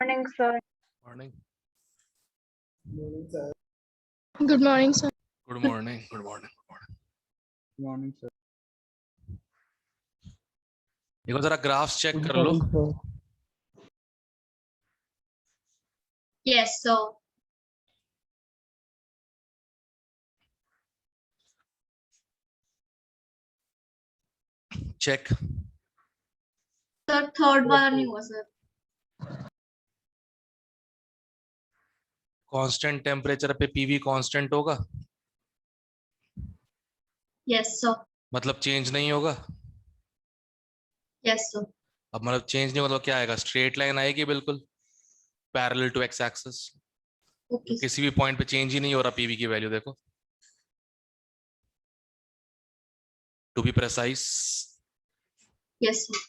Morning, sir. Morning. Morning, sir. Good morning, sir. Good morning. Good morning. Good morning. Morning, sir. देखो जरा ग्राफ्स check कर लो. Yes, sir. Check. Sir, third वाला नहीं हुआ sir. कांस्टेंट टेम्परेचर पे पीवी कांस्टेंट होगा. Yes, sir. मतलब चेंज नहीं होगा. Yes, sir. अब मतलब चेंज नहीं होगा तो क्या आएगा? स्ट्रेट लाइन आएगी बिल्कुल parallel to X axis. Okay. sir. किसी भी पॉइंट पे चेंज ही नहीं हो रहा. पीवी की वैल्यू देखो. To be precise. Yes, sir.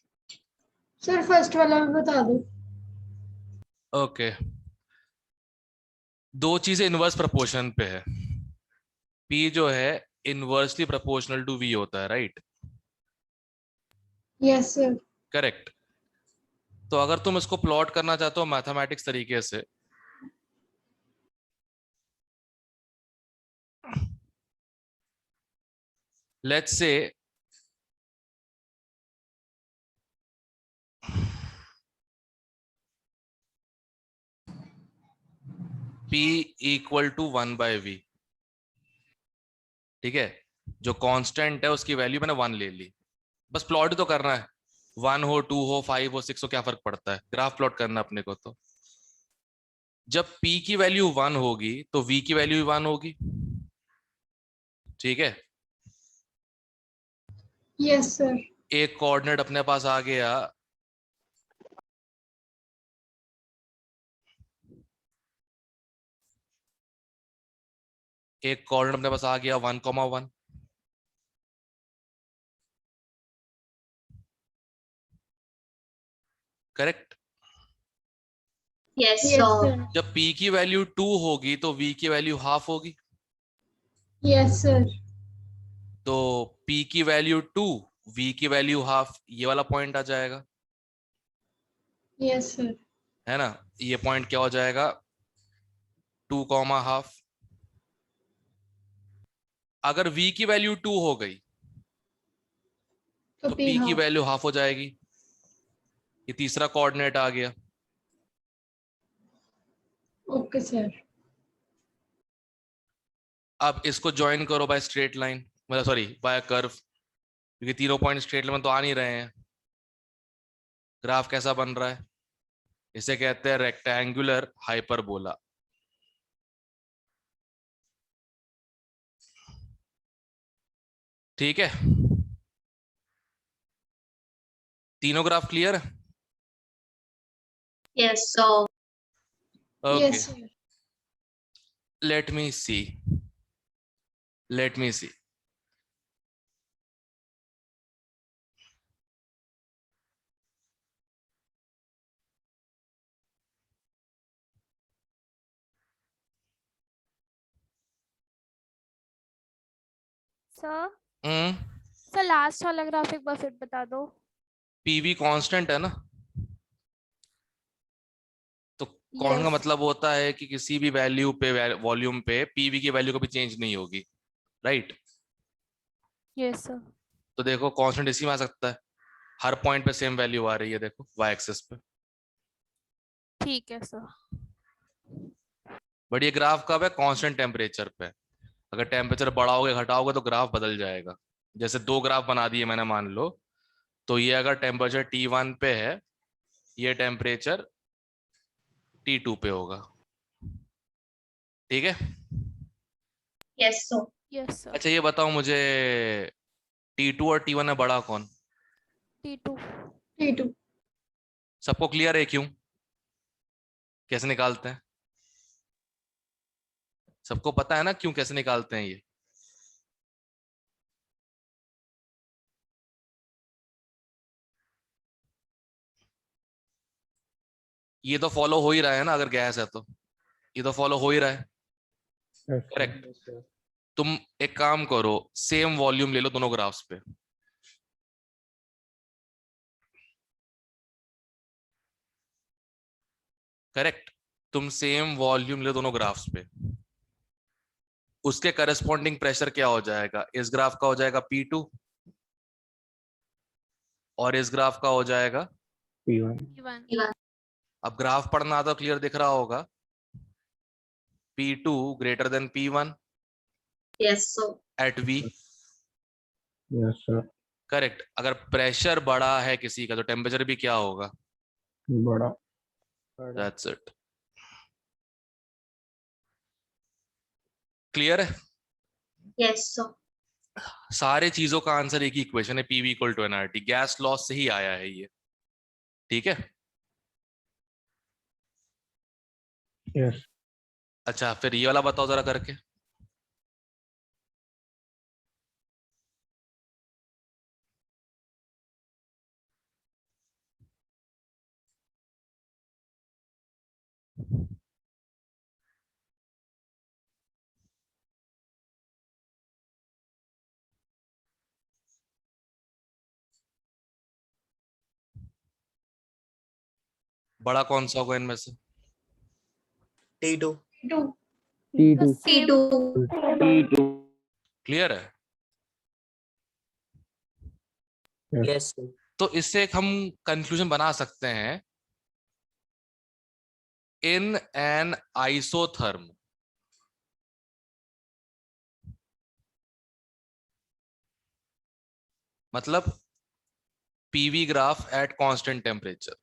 Sir first वाला भी बता दो. ओके. दो चीजें इनवर्स प्रोपोर्शन पे है. पी जो है इनवर्सली प्रोपोर्शनल टू वी होता है, राइट? Yes sir. करेक्ट. तो अगर तुम इसको प्लॉट करना चाहते हो मैथमेटिक्स तरीके से, let's say P equal to 1/v. ठीक है. जो कांस्टेंट है उसकी वैल्यू मैंने 1 ले ली. बस प्लॉट तो करना है. 1 हो, 2 हो, 5 हो, 6 हो, क्या फर्क पड़ता है? ग्राफ प्लॉट करना अपने को. तो जब P की वैल्यू 1 होगी तो V की वैल्यू 1 होगी. ठीक है. Yes sir. एक कोऑर्डिनेट अपने पास आ गया. एक कोऑर्डिनेट अपने पास आ गया 1,1. Correct. Yes, yes sir. Sir. जब P की वैल्यू 2 होगी तो V की वैल्यू हाफ होगी. Yes sir. तो P की वैल्यू 2, V की वैल्यू हाफ, ये वाला पॉइंट आ जाएगा. Yes sir. है ना? ये पॉइंट क्या हो जाएगा? 2,हाफ. अगर V की वैल्यू 2 हो गई तो तो पी P की हाफ. वैल्यू हाफ हो जाएगी. ये तीसरा कोऑर्डिनेट आ गया. Okay sir. अब इसको ज्वाइन करो बाय स्ट्रेट लाइन, मतलब सॉरी बाय कर्व, क्योंकि तीनों पॉइंट स्ट्रेट लाइन में तो आ नहीं रहे हैं. ग्राफ कैसा बन रहा है? इसे कहते हैं रेक्टेंगुलर हाइपरबोला. ठीक है. तीनों ग्राफ क्लियर है? Yes, sir. Okay. Yes sir. Let me see. Let me see. Sir hmm. Sir last वाला ग्राफ एक बार फिर बता दो. पीवी कांस्टेंट है ना, तो कौन का यस. मतलब होता है कि किसी भी वैल्यू पे, वॉल्यूम पे पीवी की वैल्यू कभी चेंज नहीं होगी, राइट? Yes sir. तो देखो कांस्टेंट इसी में आ सकता है. हर पॉइंट पे सेम वैल्यू आ रही है, देखो वाई एक्सिस पे. ठीक है सर. बट ये ग्राफ कब है? कांस्टेंट टेम्परेचर पे. अगर टेम्परेचर बढ़ाओगे घटाओगे तो ग्राफ बदल जाएगा. जैसे दो ग्राफ बना दिए मैंने, मान लो. तो ये अगर टेम्परेचर T1 पे है, ये टेम्परेचर T2 पे होगा. ठीक है. Yes, sir. Yes sir. अच्छा ये बताओ मुझे, T2 और T1 में बड़ा कौन? T2. T2. सबको क्लियर है क्यों? कैसे निकालते हैं? सबको पता है ना क्यों, कैसे निकालते हैं ये? ये तो फॉलो हो ही रहा है ना, अगर गैस है तो ये तो फॉलो हो ही रहा है. करेक्ट. तुम एक काम करो, सेम वॉल्यूम ले लो दोनों ग्राफ्स पे. करेक्ट। तुम सेम वॉल्यूम ले दोनों ग्राफ्स पे, उसके करस्पॉन्डिंग प्रेशर क्या हो जाएगा, इस ग्राफ का हो जाएगा P2 और इस ग्राफ का हो जाएगा। P1. P1 अब ग्राफ पढ़ना तो क्लियर दिख रहा होगा, P2 greater than P1 Yes, sir. At V। Yes, sir. Correct. अगर प्रेशर बड़ा है किसी का तो टेम्परेचर भी क्या होगा, बड़ा. That's it. क्लियर है? Yes, sir. सारे चीजों का आंसर एक ही इक्वेशन है, PV equal to NRT, gas laws से ही आया है ये। ठीक है। Yes. अच्छा फिर ये वाला बताओ जरा करके। बड़ा कौन सा होगा इनमें से? T2. Two. T2. same T2. Clear है? Yes, sir. तो इससे एक हम कंक्लूजन बना सकते हैं, इन एन आइसोथर्म मतलब PV graph at constant temperature,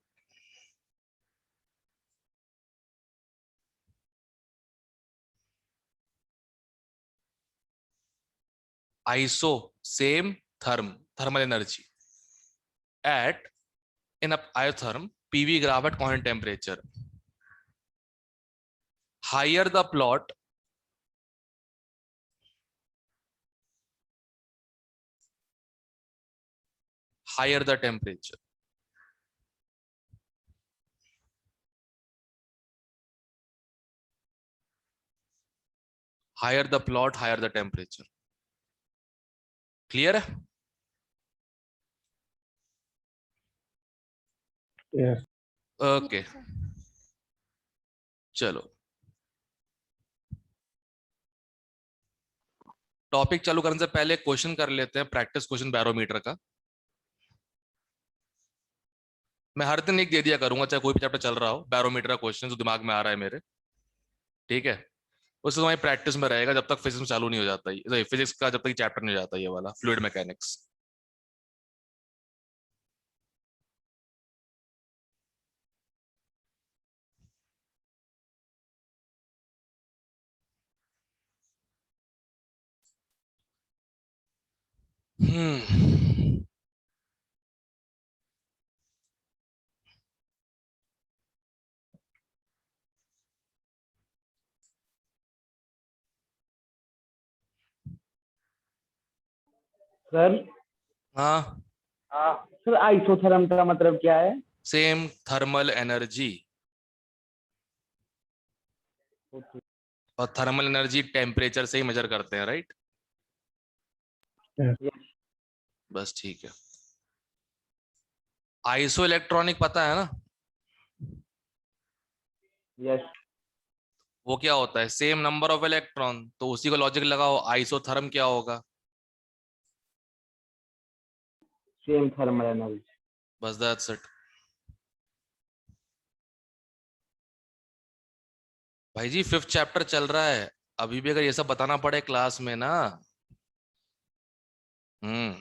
iso same therm thermal energy at in isotherm PV graph at constant temperature, higher the plot higher the temperature. Higher the plot, higher the temperature. Clear है? Yes. Okay. Yes, sir. चलो topic चालू करने से पहले question कर लेते हैं, practice question barometer का। मैं हर दिन एक दे दिया करूंगा, चाहे कोई भी चैप्टर चल रहा हो, बैरोमीटर का क्वेश्चन जो दिमाग में आ रहा है मेरे। ठीक है, उससे तुम्हारी प्रैक्टिस में रहेगा जब तक फिजिक्स चालू नहीं हो जाता, ये फिजिक्स का जब तक चैप्टर नहीं हो जाता ये वाला फ्लूइड मैकेनिक्स। हम्म सर हाँ, सर आइसोथर्म का मतलब क्या है? सेम थर्मल एनर्जी, और थर्मल एनर्जी टेम्परेचर से ही मेजर करते हैं, राइट? Yes. बस ठीक है। आइसो इलेक्ट्रॉनिक पता है ना, यस वो क्या होता है, सेम नंबर ऑफ इलेक्ट्रॉन, तो उसी को लॉजिक लगाओ, आइसोथर्म क्या होगा, सेम थर्मल एनर्जी। बस दैट्स इट। भाई जी 5th चैप्टर चल रहा है, अभी भी अगर ये सब बताना पड़े क्लास में ना, हम्म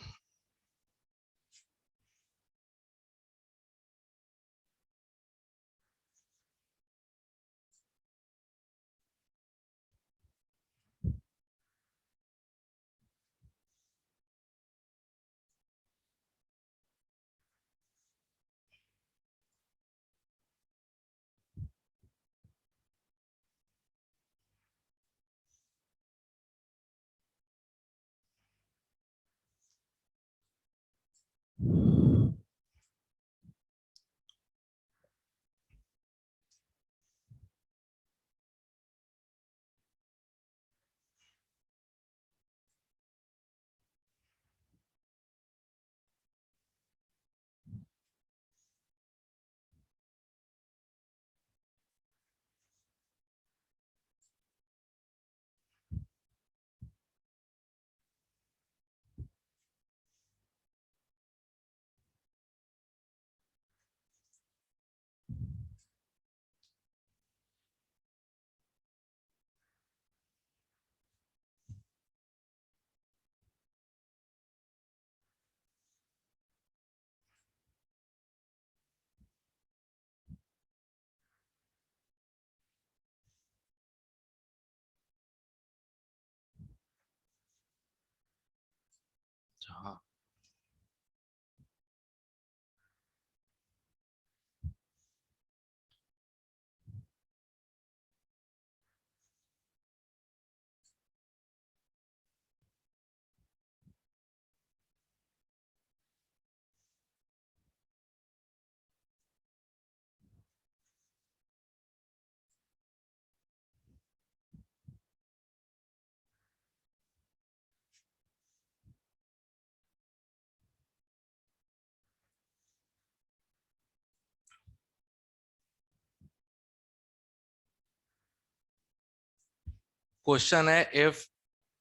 क्वेश्चन है if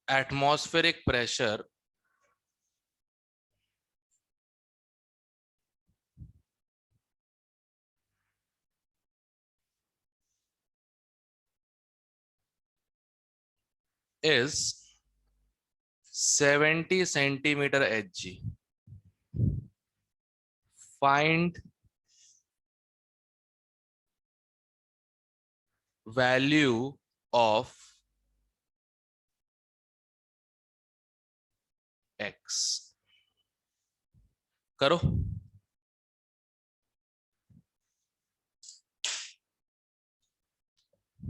atmospheric pressure is 70 centimeter Hg. Find value of x. करो.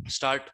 Start.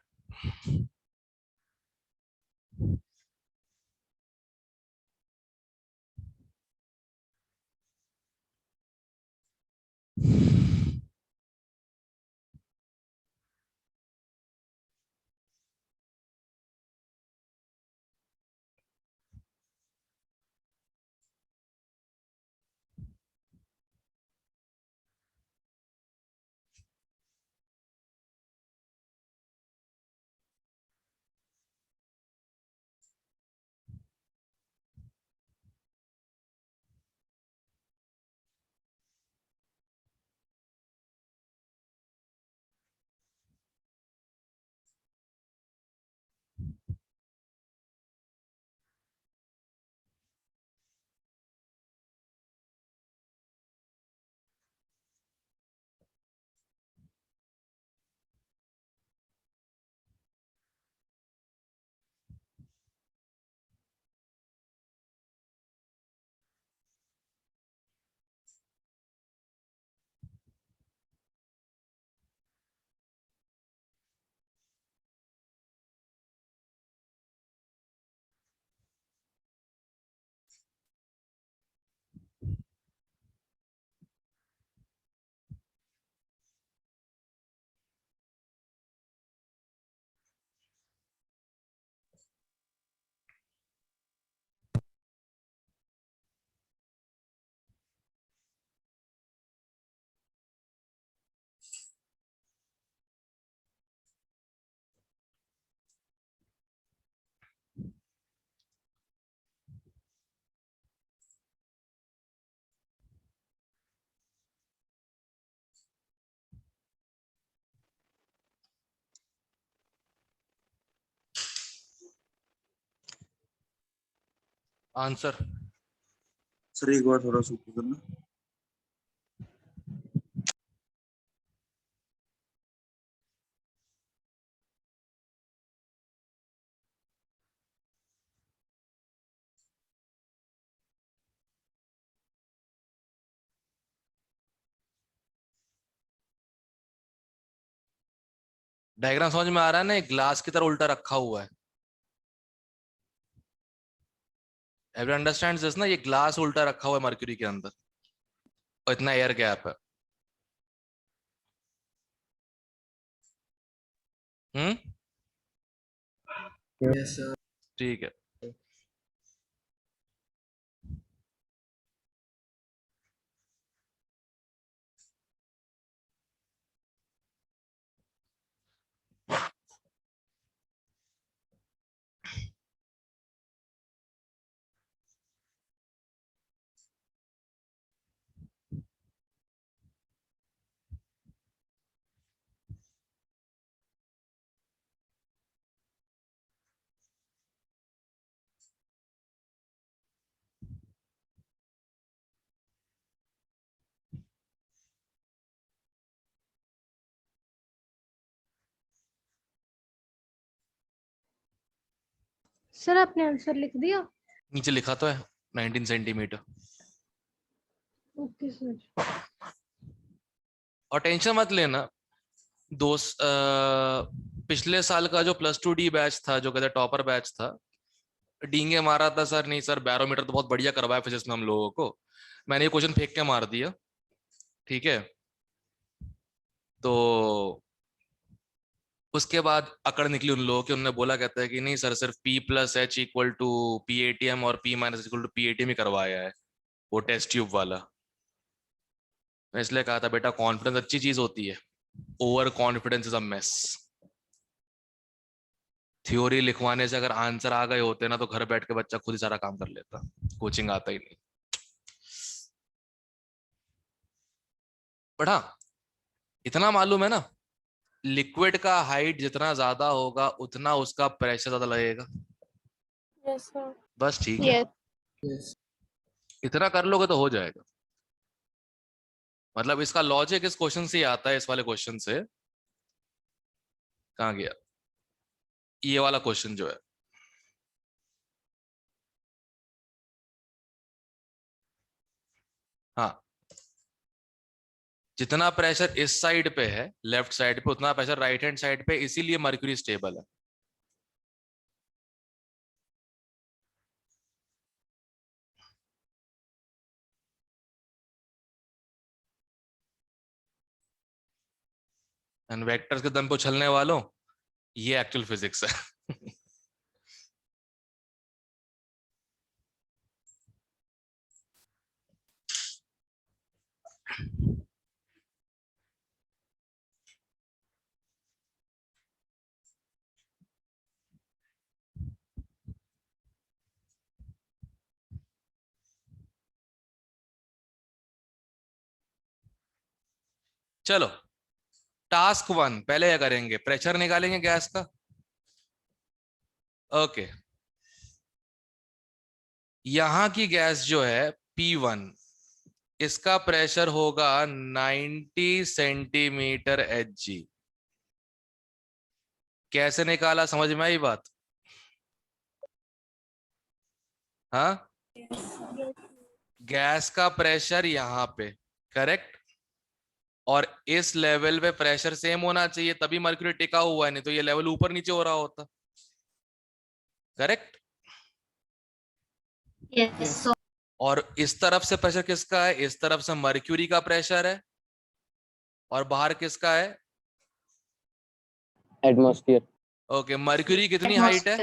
आंसर. सर एक बार थोड़ा सा ऊपर करना. डायग्राम समझ में आ रहा है ना? एक ग्लास की तरह उल्टा रखा हुआ है. एवरी अंडरस्टैंड्स दिस ना? ये ग्लास उल्टा रखा हुआ है मर्क्यूरी के अंदर और इतना एयर गैप है. Yes, sir. ठीक है. सर आपने आंसर लिख दिया? नीचे लिखा तो है 19 सेंटीमीटर. Okay sir. और टेंशन मत लेना. पिछले साल का जो +2D बैच था, जो कहते टॉपर बैच था, डींगे मारा था सर. नहीं सर, बैरोमीटर तो बहुत बढ़िया करवाया फिजिक्स में हम लोगों को. मैंने ये क्वेश्चन फेंक के मार दिया. ठीक है. तो उसके बाद अकड़ निकली उन लोगों की. उन्होंने बोला, कहता है कि नहीं सर, सिर्फ P+H = PATM और P- = PATM ही करवाया है, वो टेस्ट ट्यूब वाला. मैं इसलिए कहा था बेटा, कॉन्फिडेंस अच्छी चीज होती है, overconfidence is a mess. Theory लिखवाने से अगर आंसर आ गए होते ना तो घर बैठ के बच्चा खुद ही सारा काम कर लेता, कोचिंग आता ही नहीं। बट हाँ, इतना मालूम है ना, लिक्विड का हाइट जितना ज्यादा होगा उतना उसका प्रेशर ज्यादा लगेगा। Yes, sir. बस ठीक है, Yes. Yes. इतना कर लोगे तो हो जाएगा। मतलब इसका लॉजिक इस क्वेश्चन से ही आता है, इस वाले क्वेश्चन से। कहाँ गया ये वाला क्वेश्चन जो है, हाँ, जितना प्रेशर इस साइड पे है लेफ्ट साइड पे, उतना प्रेशर राइट हैंड साइड पे, इसीलिए मर्क्यूरी स्टेबल है। एंड वेक्टर्स के दम पे उछलने वालों, ये एक्चुअल फिजिक्स है। चलो टास्क 1 पहले क्या करेंगे, प्रेशर निकालेंगे गैस का। ओके, यहां की गैस जो है P1, इसका प्रेशर होगा 90 सेंटीमीटर Hg। कैसे निकाला, समझ में आई बात? हाँ, गैस का प्रेशर यहां पे, करेक्ट, और इस लेवल पे प्रेशर सेम होना चाहिए, तभी मर्क्यूरी टिका हुआ है, नहीं तो ये लेवल ऊपर नीचे हो रहा होता। करेक्ट। Yes, sir. और इस तरफ से प्रेशर किसका है, इस तरफ से मर्क्यूरी का प्रेशर है, और बाहर किसका है, एटमॉस्फेयर। ओके, मर्क्यूरी कितनी हाइट है,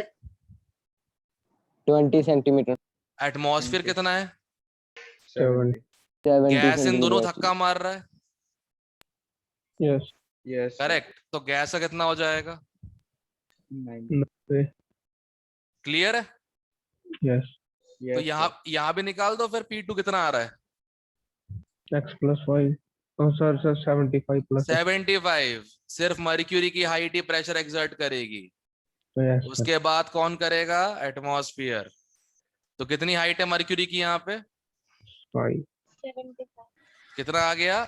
20 सेंटीमीटर। एटमॉस्फेयर कितना है, 70. गैस इन दोनों धक्का मार रहा है, Yes. Yes. करेक्ट, तो गैस का कितना हो जाएगा, 90. क्लियर है? Yes. तो यहाँ भी निकाल दो फिर, P2 कितना आ रहा है, X plus 5. Oh, sir, 75 plus X. 75। सिर्फ मर्क्यूरी की हाइट ही प्रेशर एक्सर्ट करेगी, So, yes, sir. उसके बाद कौन करेगा, एटमॉस्फेयर। तो कितनी हाइट है मर्क्यूरी की यहाँ पे, 5. 75. कितना आ गया,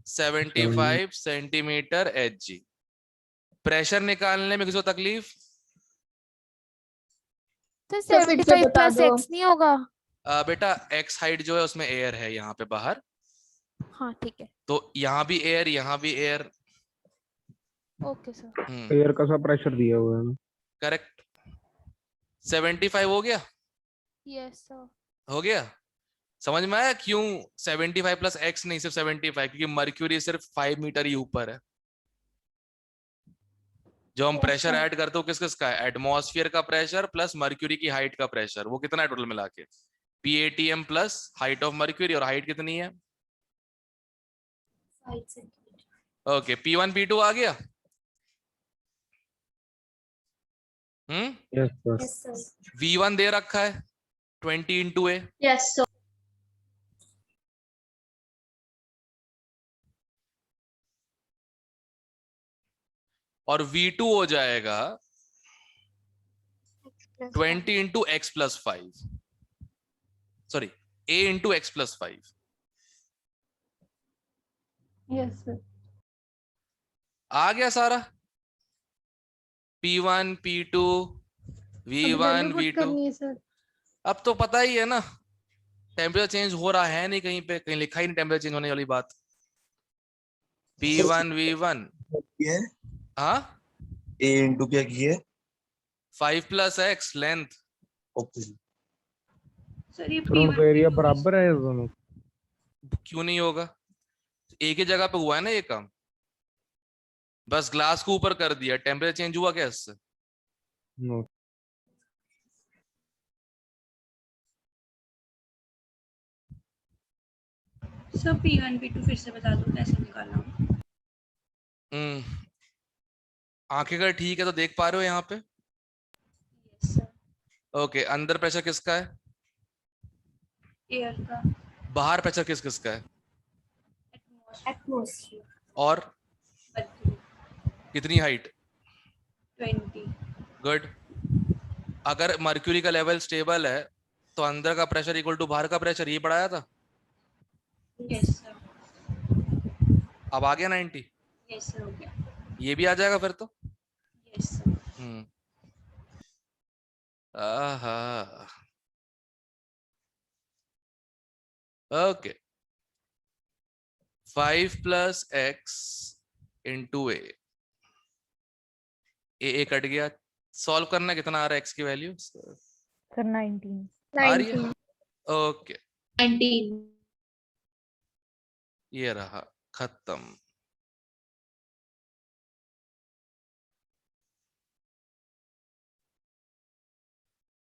75 सेंटीमीटर Hg। प्रेशर निकालने में किसी को तकलीफ, तो 75 प्लस x नहीं होगा? बेटा x हाइट जो है उसमें एयर है यहाँ पे बाहर, हाँ ठीक है, तो यहाँ भी एयर, यहाँ भी एयर। Okay sir. एयर का सा प्रेशर दिया हुआ है ना। करेक्ट, 75 हो गया, यस सर। हो गया, समझ में आया क्यों 75 प्लस x नहीं सिर्फ 75, क्योंकि मर्क्यूरी सिर्फ 5 मीटर ही ऊपर है। जो हम प्रेशर ऐड करते हो किस किस का है, एटमॉस्फेयर का प्रेशर प्लस मर्क्यूरी की हाइट का प्रेशर, वो कितना है टोटल मिला के, PATM plus height of mercury, और हाइट कितनी है, 5 centimeter. ओके, P1 P2 आ गया। Yes, sir. Yes, sir. V1 दे रखा है 20 into A, Yes, sir. और V2 हो जाएगा 20 into x plus 5, sorry A into x plus 5। Yes sir. आ गया सारा, P1 P2 V1 V2। करनी है सर। अब तो पता ही है ना, टेम्परेचर चेंज हो रहा है नहीं, कहीं पे कहीं लिखा ही नहीं टेम्परेचर चेंज होने वाली बात। P1 V1, ये हाँ, A इंटू क्या की है, 5 plus x length. Okay sir ये तो उनका एरिया बराबर है दोनों। क्यों नहीं होगा, एक ही जगह पे हुआ है ना ये काम, बस ग्लास को ऊपर कर दिया, टेम्परेचर चेंज हुआ क्या इससे? नो। सर P1 P2 फिर से बता दो कैसे निकालना। आंखें अगर ठीक है तो देख पा रहे हो यहाँ पे, ओके, अंदर प्रेशर किसका है? एयर का, बाहर प्रेशर किस किसका है? एटमॉस्फेयर, और मर्क्यूरी, कितनी हाइट? 20, गुड। अगर मर्क्यूरी का लेवल स्टेबल है तो अंदर का प्रेशर इक्वल टू बाहर का प्रेशर, ये पढ़ाया था। यस सर, अब आ गया 90? यस सर, हो गया, ये भी आ जाएगा फिर तो। यस सर, आहा, ओके। 5 + x इंटू ए कट गया। सॉल्व करना, कितना आ रहा है x की वैल्यू? सर 19। आ रही है? ओके, 19. ये रहा, खत्म।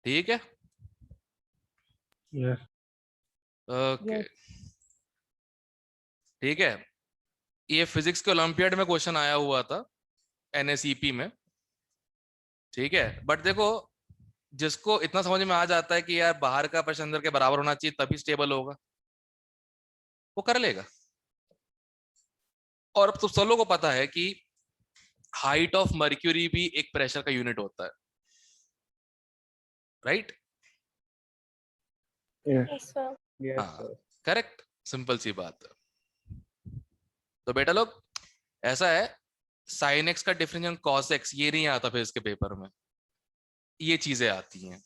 ठीक है, Yes. ओके, ठीक है। ये फिजिक्स के ओलंपियाड में क्वेश्चन आया हुआ था, NSEP में, ठीक है। बट देखो, जिसको इतना समझ में आ जाता है कि यार बाहर का प्रेशर अंदर के बराबर होना चाहिए तभी स्टेबल होगा, वो कर लेगा। और अब तो सब लोगों को पता है कि हाइट ऑफ मर्क्यूरी भी एक प्रेशर का यूनिट होता है, right? Yes. Yes, sir. Yes, हाँ, sir. करेक्ट, सिंपल सी बात है। तो बेटा लोग, ऐसा है, sin x का डिफरेंशियल cos x, ये नहीं आता फिर इसके पेपर में, ये चीजें आती हैं।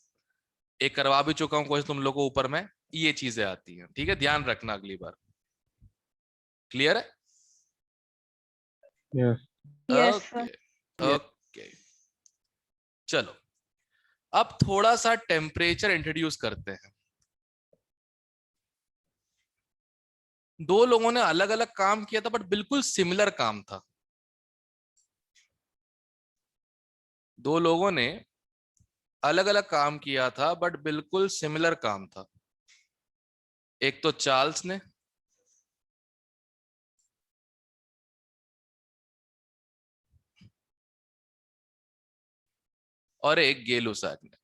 एक करवा भी चुका हूं क्वेश्चन तुम लोगों को ऊपर में, ये चीजें आती हैं, ठीक है, ध्यान रखना अगली बार। क्लियर है? Yes. Yes, sir. Okay, okay, चलो अब थोड़ा सा टेम्परेचर इंट्रोड्यूस करते हैं। दो लोगों ने अलग अलग काम किया था बट बिल्कुल सिमिलर काम था। दो लोगों ने अलग अलग काम किया था बट बिल्कुल सिमिलर काम था। एक तो चार्ल्स ने, और एक गेलुसाक ने।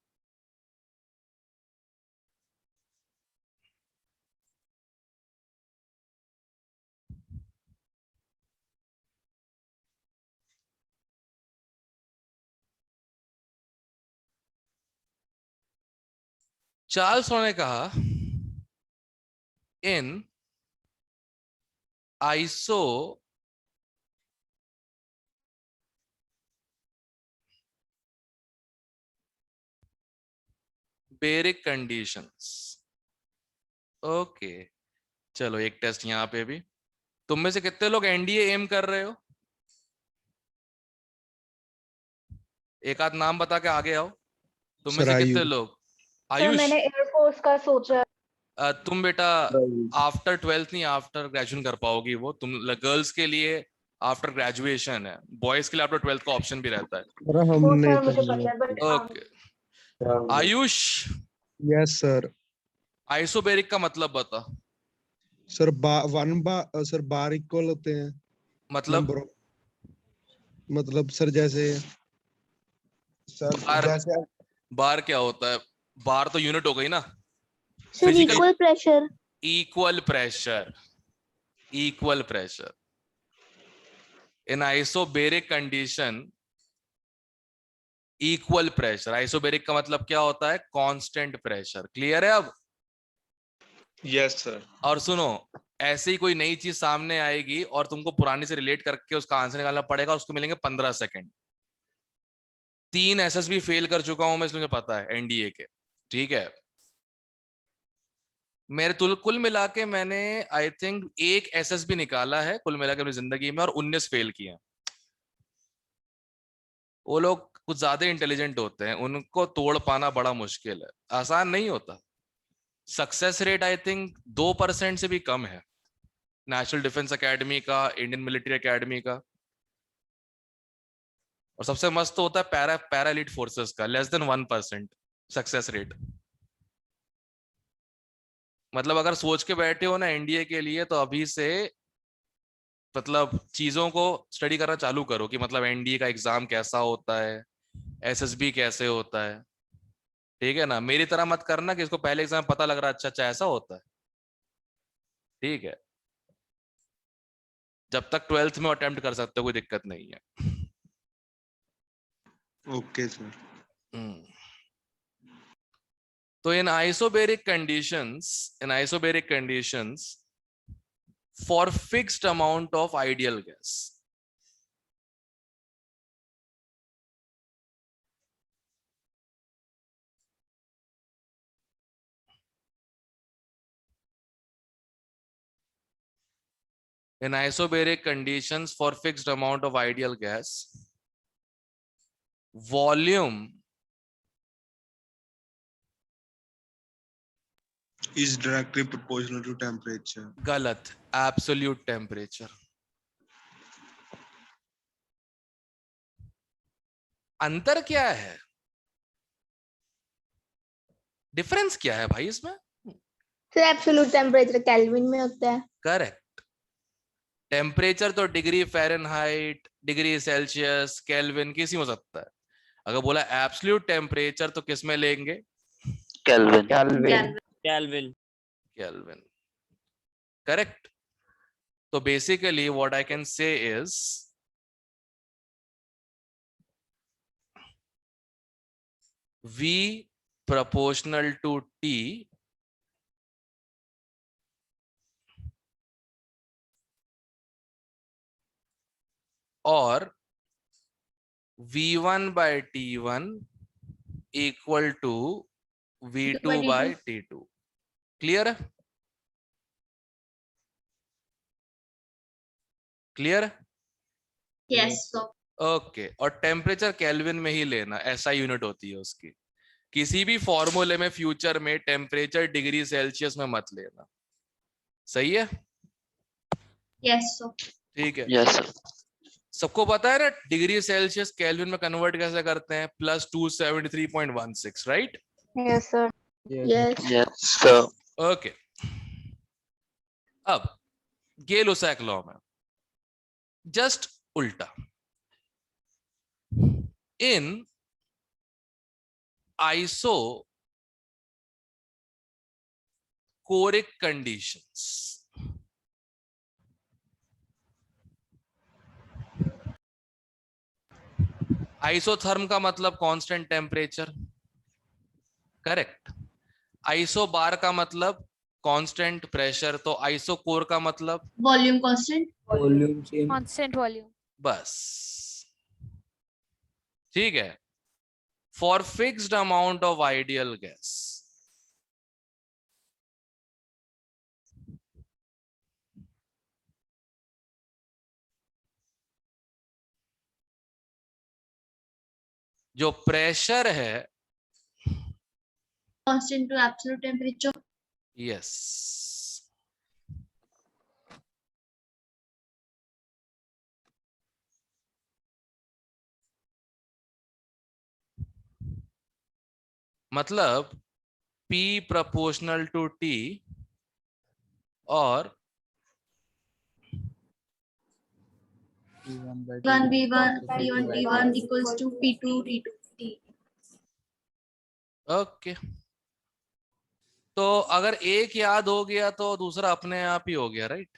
चार्ल्स ने कहा, इन आइसो बेरिक कंडीशंस। ओके, चलो एक टेस्ट यहां पे भी। तुम में से कितने लोग एनडीए एम कर रहे हो? एक आध नाम बता के आगे आओ। तुम में से कितने लोग? आयुष, मैंने एयरफोर्स का सोचा। तुम बेटा आफ्टर 12th नहीं, आफ्टर ग्रेजुएशन कर पाओगी वो। तुम गर्ल्स के लिए आफ्टर ग्रेजुएशन है, बॉयज के लिए आफ्टर 12th का ऑप्शन भी रहता है। अरे हमने सर मुझे पता है but okay, Ayush, yes sir. Isobaric का मतलब बता। सर सर बार इक्वल होते हैं मतलब नंबर ऑफ, मतलब सर जैसे सर बार, जैसे बार क्या होता है? बार तो यूनिट हो गई ना। Sir equal pressure. Equal pressure, equal pressure in isobaric condition. Equal pressure, isobaric का मतलब क्या होता है? Constant pressure. क्लियर है अब? Yes sir. और सुनो, ऐसे ही कोई नई चीज सामने आएगी और तुमको पुरानी से रिलेट करके उसका आंसर निकालना पड़ेगा, उसको मिलेंगे 15 सेकंड। 3 एसएसबी फेल कर चुका हूं मैं, इसलिए मुझे पता है एनडीए के, ठीक है। मेरे कुल मिला के मैंने आई थिंक 1 एसएसबी निकाला है कुल मिला के अपनी जिंदगी में, और 19 फेल किए। वो लोग कुछ ज्यादा इंटेलिजेंट होते हैं, उनको तोड़ पाना बड़ा मुश्किल है, आसान नहीं होता। सक्सेस रेट आई थिंक 2% से भी कम है, नेशनल डिफेंस एकेडमी का, इंडियन मिलिट्री एकेडमी का। और सबसे मस्त तो होता है पैरा एलिट फोर्सेस का, लेस देन 1% सक्सेस रेट। मतलब अगर सोच के बैठे हो ना एनडीए के लिए, तो अभी से मतलब चीजों को स्टडी करना चालू करो कि मतलब एनडीए का एग्जाम कैसा होता है, एसएसबी कैसे होता है। ठीक है ना, मेरी तरह मत करना कि इसको पहले एग्जाम पता लग रहा अच्छा अच्छा ऐसा होता है, ठीक है। जब तक 12th में अटेम्प्ट कर सकते हो कोई दिक्कत नहीं है। Okay sir. तो इन isobaric conditions for fixed amount of ideal gas, in isobaric conditions for fixed amount of ideal gas, volume is directly proportional to temperature. गलत, absolute temperature। अंतर क्या है, डिफरेंस क्या है भाई इसमें? सर एब्सोल्यूट टेम्परेचर केल्विन में होता है। करेक्ट। टेम्परेचर तो degree Fahrenheit, degree Celsius, kelvin किसी में हो सकता है। अगर बोला एब्सोल्यूट टेम्परेचर तो किस में लेंगे? केल्विन। Kelvin. केल्विन। करेक्ट। तो basically what I can say is V proportional to T और V1 by T1 equal to V2 by T2। Clear है? क्लियर है? Yes, sir. ओके। और टेम्परेचर केल्विन में ही लेना, ऐसा यूनिट होती है उसकी। किसी भी फॉर्मूले में फ्यूचर में टेम्परेचर डिग्री सेल्सियस में मत लेना। सही है? Yes, sir. ठीक है। Yes sir. सबको पता है ना डिग्री सेल्सियस केल्विन में कन्वर्ट कैसे करते हैं? +273.16, right? Yes sir. Yes. Yes sir. Okay. अब गेल-लुसाक लॉ में जस्ट उल्टा, इन isochoric conditions, आइसोथर्म का मतलब कांस्टेंट टेम्परेचर, करेक्ट। आइसोबार का मतलब कांस्टेंट प्रेशर, तो आइसोकोर का मतलब Volume constant. Volume same. Constant volume. बस, ठीक है। For fixed amount of ideal gas, जो प्रेशर है, Constant to absolute temperature. Yes, मतलब P proportional to T और T1 T1 equals to P2 T2. Okay. तो अगर एक याद हो गया तो दूसरा अपने आप ही हो गया, राइट?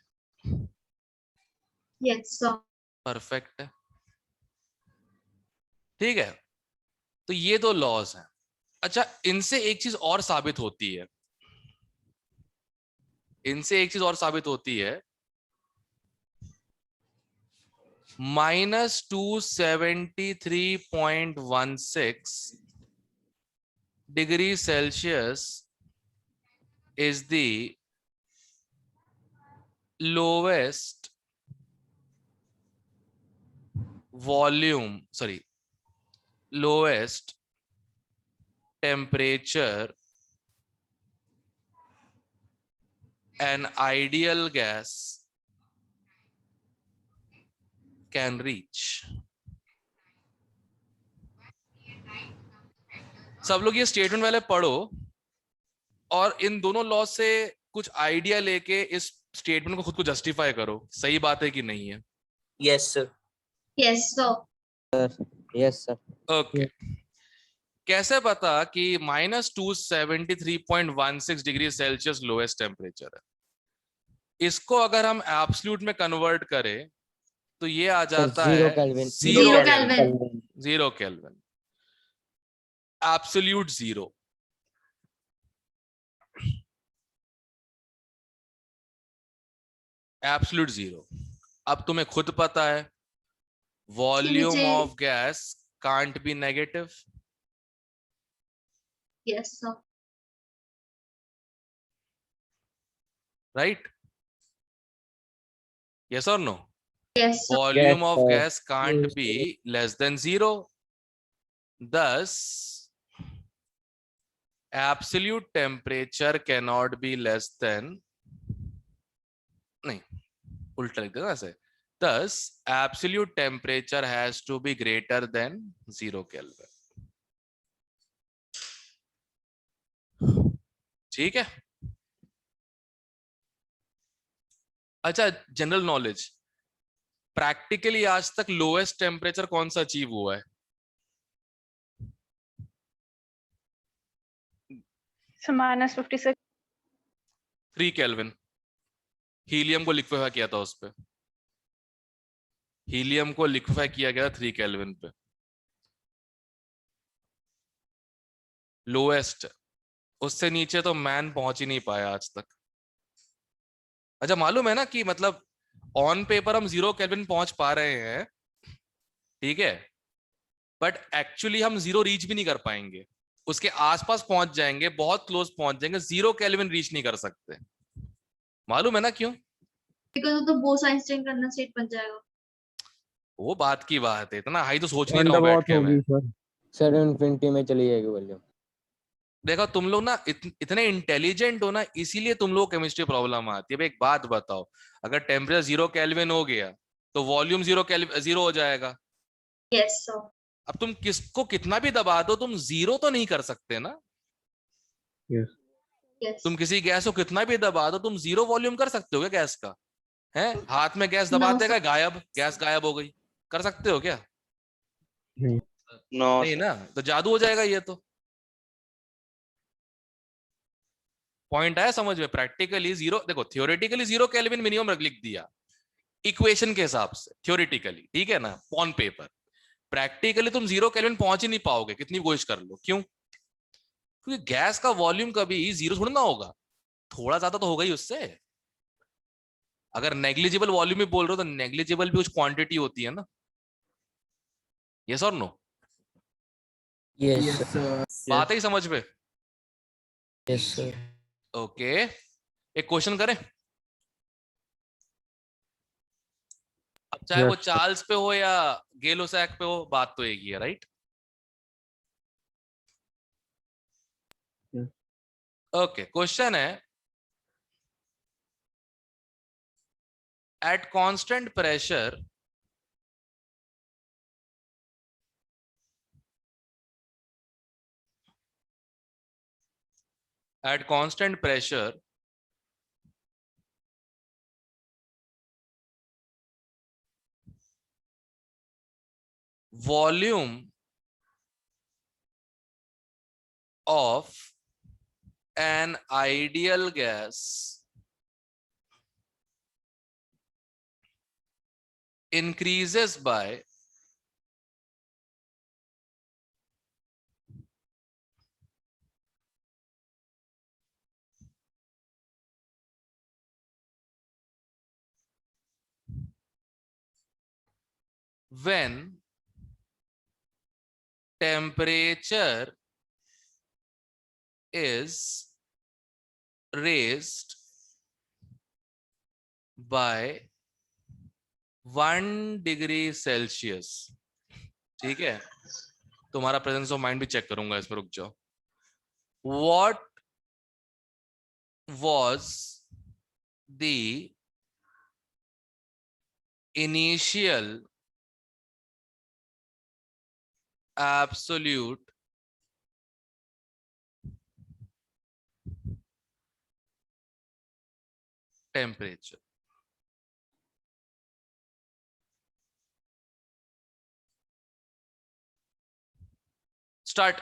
Yes, sir. परफेक्ट है, ठीक है। तो ये दो लॉज हैं। अच्छा, इनसे एक चीज और साबित होती है, इनसे एक चीज और साबित होती है, -273.16 degree Celsius is the lowest lowest temperature an ideal gas can reach। सब लोग ये स्टेटमेंट वाले पढ़ो और इन दोनों लॉ से कुछ आइडिया लेके इस स्टेटमेंट को खुद को जस्टिफाई करो, सही बात है कि नहीं है? Yes sir. Yes, sir. Yes sir. Okay. कैसे पता कि -273.16 डिग्री सेल्सियस लोएस्ट टेम्परेचर है? इसको अगर हम एब्सोल्यूट में कन्वर्ट करें तो ये आ जाता है 0 केल्विन। एब्सोल्यूट 0। एब्सोल्यूट 0। अब तुम्हें खुद पता है वॉल्यूम नीचे- of gas can't be negative, Yes, sir. Right? Yes और no? Yes, sir. Volume of gas can't be less than 0. Thus, absolute temperature cannot be less than, नहीं, उल्टा लिख देना ऐसे। Thus, absolute temperature has to be greater than 0 Kelvin. ठीक है? अच्छा, general knowledge, practically आज तक लोएस्ट टेम्परेचर कौन सा अचीव हुआ है? -56. 3 केल्विन। हीलियम को लिक्विफाई किया था उस पे, हीलियम को लिक्विफाई किया गया 3 केल्विन पे, लोएस्ट। उससे नीचे तो मैन पहुंच ही नहीं पाया आज तक। अच्छा, मालूम है ना कि मतलब ऑन पेपर हम 0 केल्विन पहुंच पा रहे हैं, ठीक है, बट एक्चुअली हम 0 रीच भी नहीं कर पाएंगे, उसके आसपास पहुंच जाएंगे, बहुत क्लोज पहुंच जाएंगे, 0 केल्विन रीच नहीं कर सकते। मालूम है ना क्यों? Because तो बोस-आइंस्टाइन कंडेंसेट बन जाएगा। वो बात की बात है, इतना हाई तो सोच नहीं रहा अंडर हूं बैठ वॉट के मैं। होगी सर। सर इन्फिनिटी में चली जाएगी वॉल्यूम। देखो तुम लोग ना इतने इंटेलिजेंट हो ना, इसीलिए तुम लोग केमिस्ट्री प्रॉब्लम आती है। अब एक बात बताओ, अगर टेम्परेचर 0 केल्विन हो गया तो वॉल्यूम 0 हो जाएगा। Yes, sir. अब तुम किसको कितना भी दबा दो, तुम 0 तो नहीं कर सकते ना। यस। Yes. तुम किसी गैस को कितना भी दबा दो, तुम 0 वॉल्यूम कर सकते हो क्या गैस का? है, हाथ में गैस दबाते No, गए, गायब, गैस गायब हो गई, कर सकते हो क्या? नहीं। नो नहीं ना, तो जादू हो जाएगा ये तो। पॉइंट आया समझ में? प्रैक्टिकली 0, देखो थियोरेटिकली 0 केल्विन मिनिमम लिख दिया इक्वेशन के हिसाब से, थियोरेटिकली, ठीक है ना, ऑन पेपर। प्रैक्टिकली तुम 0 केल्विन पहुंच ही नहीं पाओगे, कितनी कोशिश कर लो। क्यों? क्योंकि गैस का वॉल्यूम कभी 0 थोड़ा ना होगा, थोड़ा ज्यादा तो होगा ही उससे। अगर नेग्लिजिबल वॉल्यूम भी बोल रहे हो तो नेग्लिजिबल भी कुछ क्वांटिटी होती है ना। यस और नो? यस बात है ही समझ में? Yes sir. ओके, एक क्वेश्चन करें। अब चाहे वो Yes. चार्ल्स पे हो या गेलोसैक पे हो, बात तो एक ही है, राइट? Yes. ओके, क्वेश्चन है, at constant pressure volume of an ideal gas increases by when temperature is raised by 1 degree Celsius. ठीक है, तुम्हारा प्रेजेंस ऑफ माइंड भी चेक करूंगा इसमें, रुक जाओ। What was the initial absolute temperature? Start.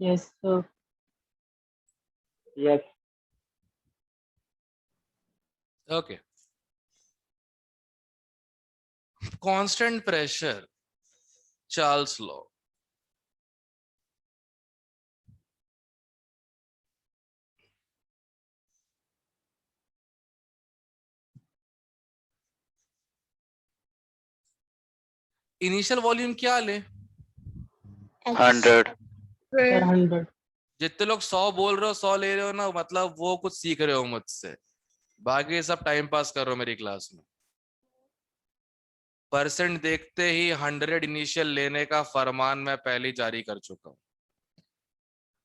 Yes, sir. Yes. Okay. Constant pressure, Charles law. Initial volume क्या ले? 100. 100. जितने लोग 100 बोल रहे हो, 100 ले रहे हो ना, मतलब वो कुछ सीख रहे हो मुझसे। बाकी सब टाइम पास कर रहे हो मेरी क्लास में। परसेंट देखते ही 100 इनिशियल लेने का फरमान मैं पहले ही जारी कर चुका हूं।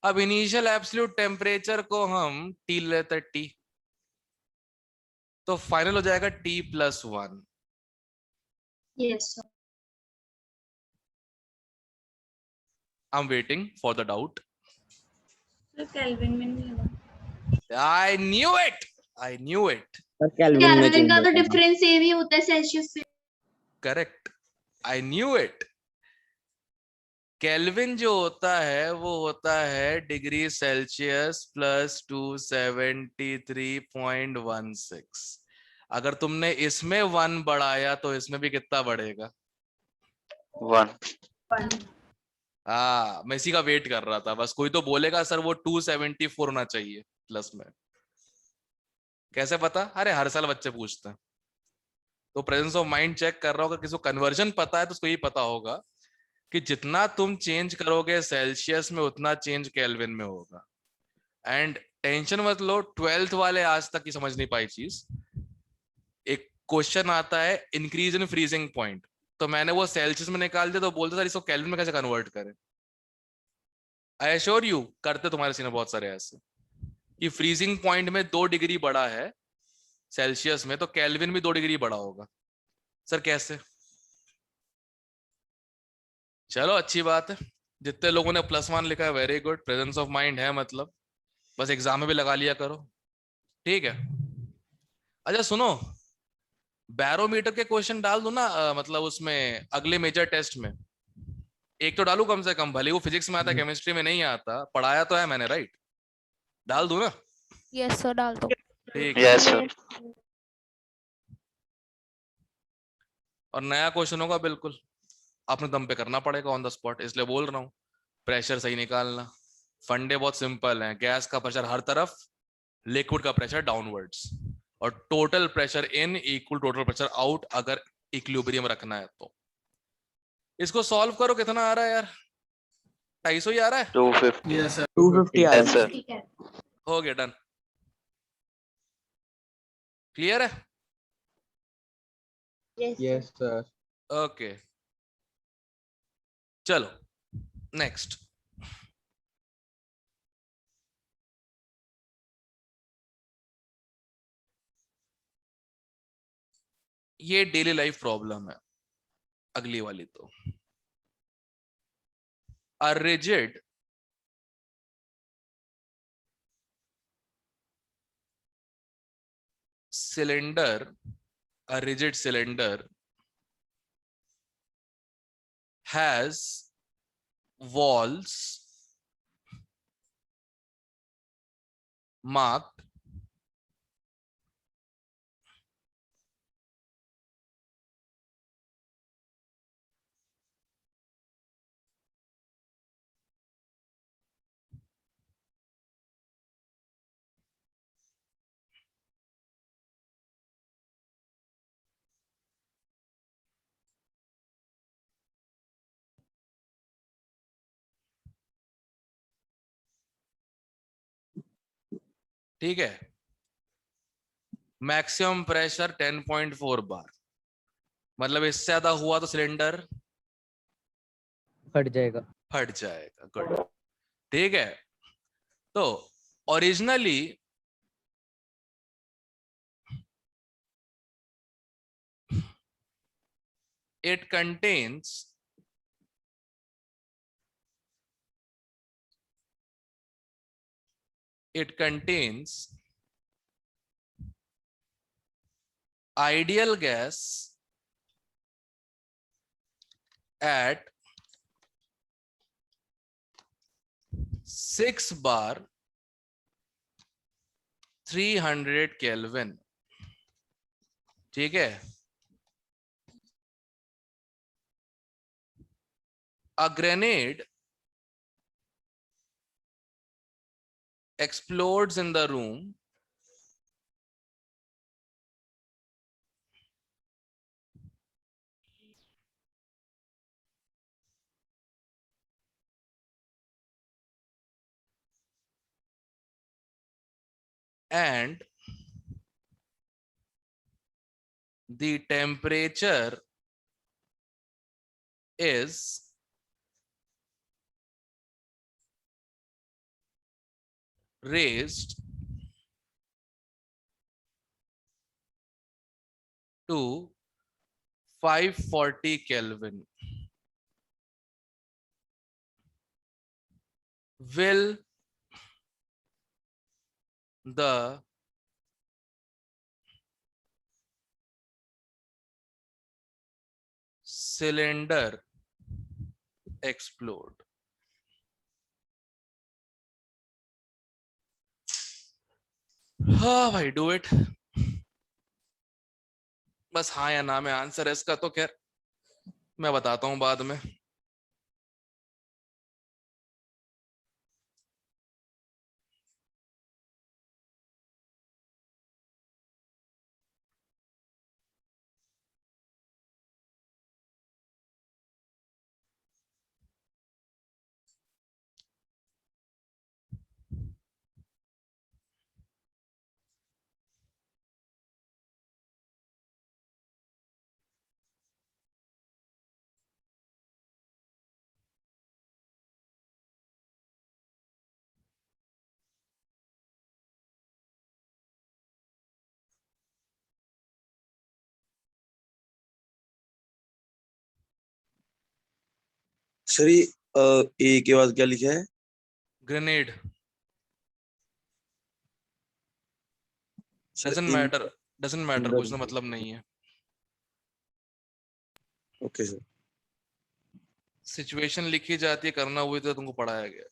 अब इनिशियल एब्सोल्यूट टेम्परेचर को हम T लेते हैं, T, तो फाइनल हो जाएगा T+1। Yes, sir. I am waiting for the doubt. Sir kelvin में नहीं होगा। I knew it, I knew it. Sir kelvin में केल्विन चेंज का तो होता है। डिफरेंस सेम ही होता है सेल्सियस से। Correct, I knew it. Kelvin जो होता है वो होता है डिग्री सेल्सियस प्लस 273.16। अगर तुमने इसमें 1 बढ़ाया तो इसमें भी कितना बढ़ेगा? 1. हाँ, मैं इसी का वेट कर रहा था, बस कोई तो बोलेगा सर वो 274 होना चाहिए प्लस में। कैसे पता? अरे हर साल बच्चे पूछते हैं, तो प्रेजेंस ऑफ माइंड चेक कर रहा होगा। किसी को कन्वर्जन पता है तो उसको ये पता होगा कि जितना तुम चेंज करोगे सेल्सियस में उतना चेंज केल्विन में होगा। एंड टेंशन मत लो, 12th वाले आज तक की समझ नहीं पाई चीज। एक क्वेश्चन आता है इंक्रीज इन फ्रीजिंग पॉइंट, तो मैंने वो सेल्सियस में निकाल दिया, तो बोलते सर इसको केल्विन में कैसे कन्वर्ट करें। आई एश्योर यू, करते तुम्हारे सीने बहुत सारे ऐसे कि फ्रीजिंग पॉइंट में 2 डिग्री बढ़ा है सेल्सियस में, तो केल्विन भी 2 डिग्री बढ़ा होगा। सर कैसे? चलो अच्छी बात है, जितने लोगों ने +1 लिखा है very good, presence of mind है, मतलब बस एग्जाम में भी लगा लिया करो, ठीक है। अच्छा सुनो, बैरोमीटर के क्वेश्चन डाल दो ना, मतलब उसमें अगले मेजर टेस्ट में एक तो डालू कम से कम, भले वो फिजिक्स में आता है केमिस्ट्री में नहीं आता, पढ़ाया तो है मैंने, राइट? डाल दूं ना? यस सर, डाल दो। ठीक है। Yes, sir. और नया क्वेश्चन होगा बिल्कुल, अपने दम पे करना पड़ेगा ऑन द स्पॉट, इसलिए बोल रहा हूँ प्रेशर सही निकालना। फंडे बहुत सिंपल हैं, गैस का प्रेशर हर तरफ, लिक्विड का प्रेशर डाउनवर्ड्स, और total pressure in equal total pressure out, अगर इक्विलिब्रियम रखना है तो। इसको सॉल्व करो, कितना आ रहा है यार? 250 ही आ रहा है? 250. Yes, sir. 250 आ Yes, रहा sir. ठीक है। हो गया, डन। क्लियर है? है। Yes sir. ओके चलो नेक्स्ट। ये डेली लाइफ प्रॉब्लम है, अगली वाली तो। A rigid cylinder, a rigid cylinder has walls marked ठीक है, मैक्सिमम प्रेशर 10.4 बार, मतलब इससे ज्यादा हुआ तो सिलेंडर फट जाएगा। फट जाएगा। गुड, ठीक है। तो originally it contains ideal gas at 6 bar 300 kelvin, ठीक है। A grenade explodes in the room and the temperature is raised to 540 Kelvin. Will the cylinder explode? हाँ भाई, डू इट। बस हाँ या ना में आंसर है इसका, तो खैर मैं बताता हूं बाद में। सर ये ए के बाद क्या लिखा है? Grenade. Sir doesn't matter, doesn't matter, कुछ तो मतलब नहीं है। Okay sir. सिचुएशन लिखी जाती है, करना हुई तो तुमको पढ़ाया गया।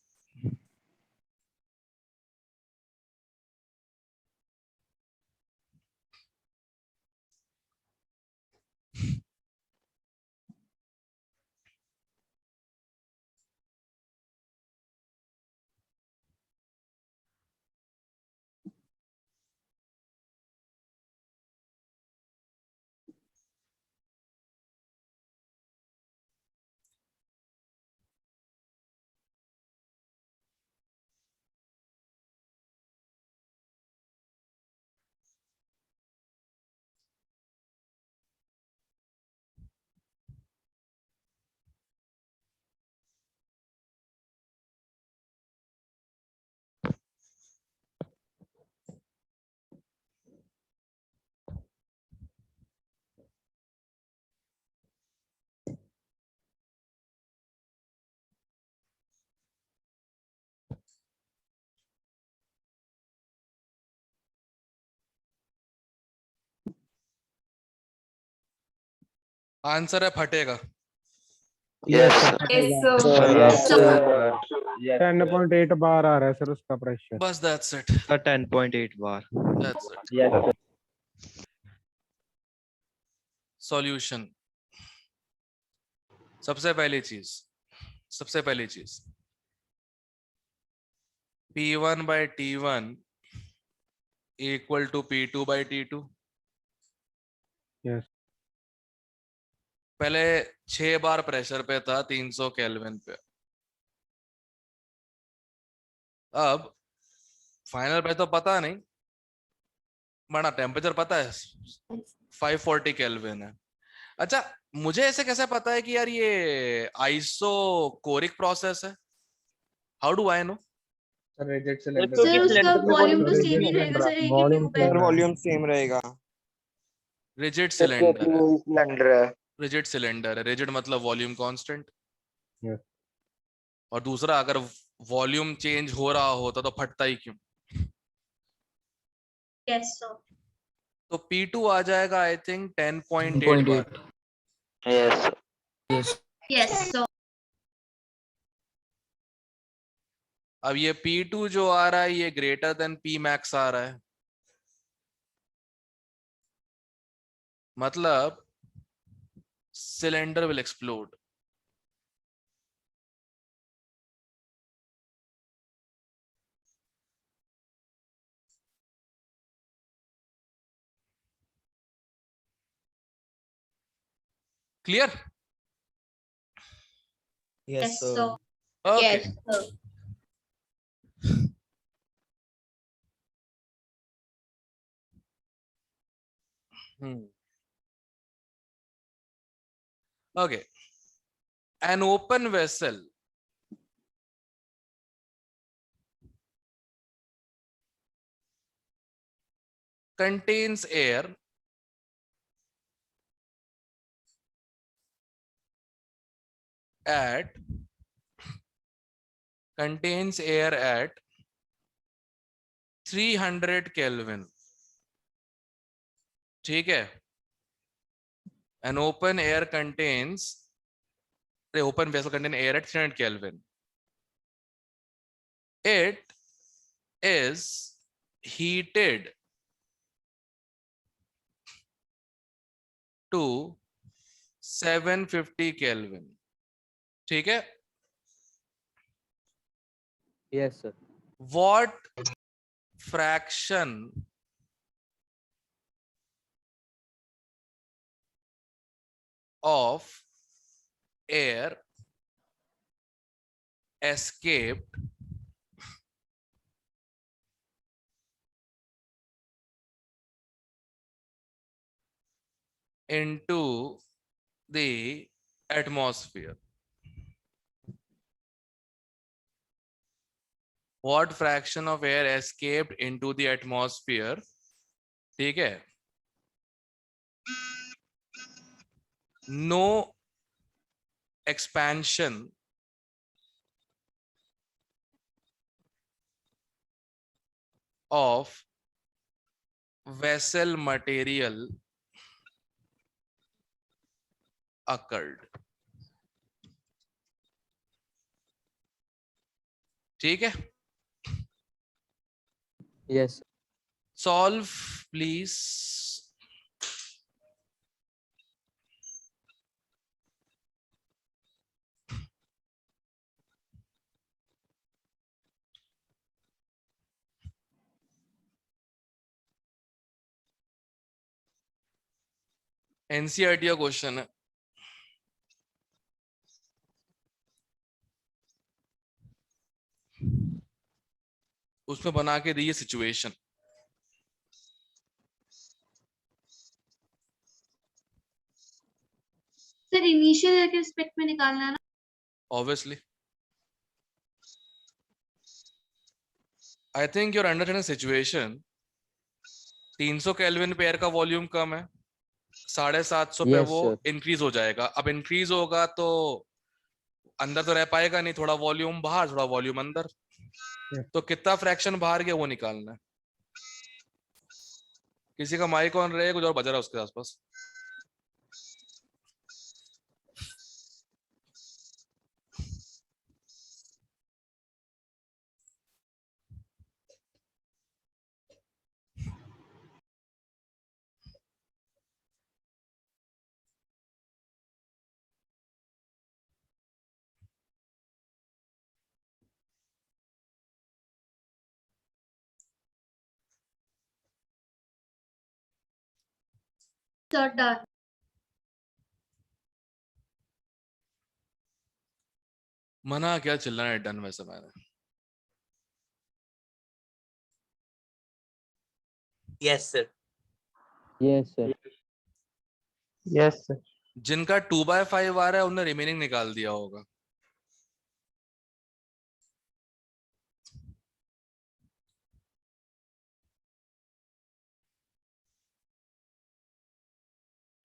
आंसर है फटेगा। Yes Yes, sir. sir. 10.8 bar आ रहा है सर उसका प्रेशर। बस that's it, 10.8 bar. That's it. Yes solution. सबसे पहली चीज P1 by T1 equal to P2 by T2। Yes पहले 6 बार प्रेशर पे था 300 केल्विन पे, अब फाइनल पे तो पता नहीं, बड़ा टेम्परेचर पता है 540 केल्विन है। अच्छा, मुझे ऐसे कैसे पता है कि यार ये आइसोकोरिक प्रोसेस है? How do I know? Sir उसका वॉल्यूम तो सेम ही रहेगा सर, एक ही ट्यूब है। वॉल्यूम सेम रहेगा। रिजिड सिलेंडर है, सिलेंडर है। रिजिड सिलेंडर है। रिजिड मतलब वॉल्यूम कांस्टेंट। Yes. और दूसरा, अगर वॉल्यूम चेंज हो रहा होता तो फटता ही क्यों? Yes, sir. तो P2 आ जाएगा I think 10.8 bar. Yes Yes, sir. अब ये P2 जो आ रहा है ये ग्रेटर देन P मैक्स आ रहा है, मतलब cylinder will explode. Clear? Yes, sir. Okay. Yes, sir. Okay. An open vessel contains air at 300 Kelvin. ठीक है? An open vessel contains air at 300 Kelvin. It is heated to 750 Kelvin. ठीक है? Yes, sir. What fraction of air escaped into the atmosphere? What fraction of air escaped into the atmosphere? ठीक है? No expansion of vessel material occurred. ठीक है? Yes. Solve, please. NCERT का question है। उसमें बना के the situation. Sir initial air के रिस्पेक्ट में निकालना ना। Obviously. I think you're understanding the situation. 300 kelvin पे एयर का वॉल्यूम कम है, 750 पे Yes, वो sir. इंक्रीज हो जाएगा। अब इंक्रीज होगा तो अंदर तो रह पाएगा नहीं, थोड़ा वॉल्यूम बाहर थोड़ा वॉल्यूम अंदर, तो कितना फ्रैक्शन बाहर गया वो निकालना है। किसी का माइक ऑन रहे, कुछ और बज रहा है उसके आसपास। Sir done. मना क्या चिल्लाना है, डन वैसे मैंने। Yes, sir. Yes, sir. Yes, sir. जिनका 2/5 आ रहा है उन्होंने रिमेनिंग निकाल दिया होगा।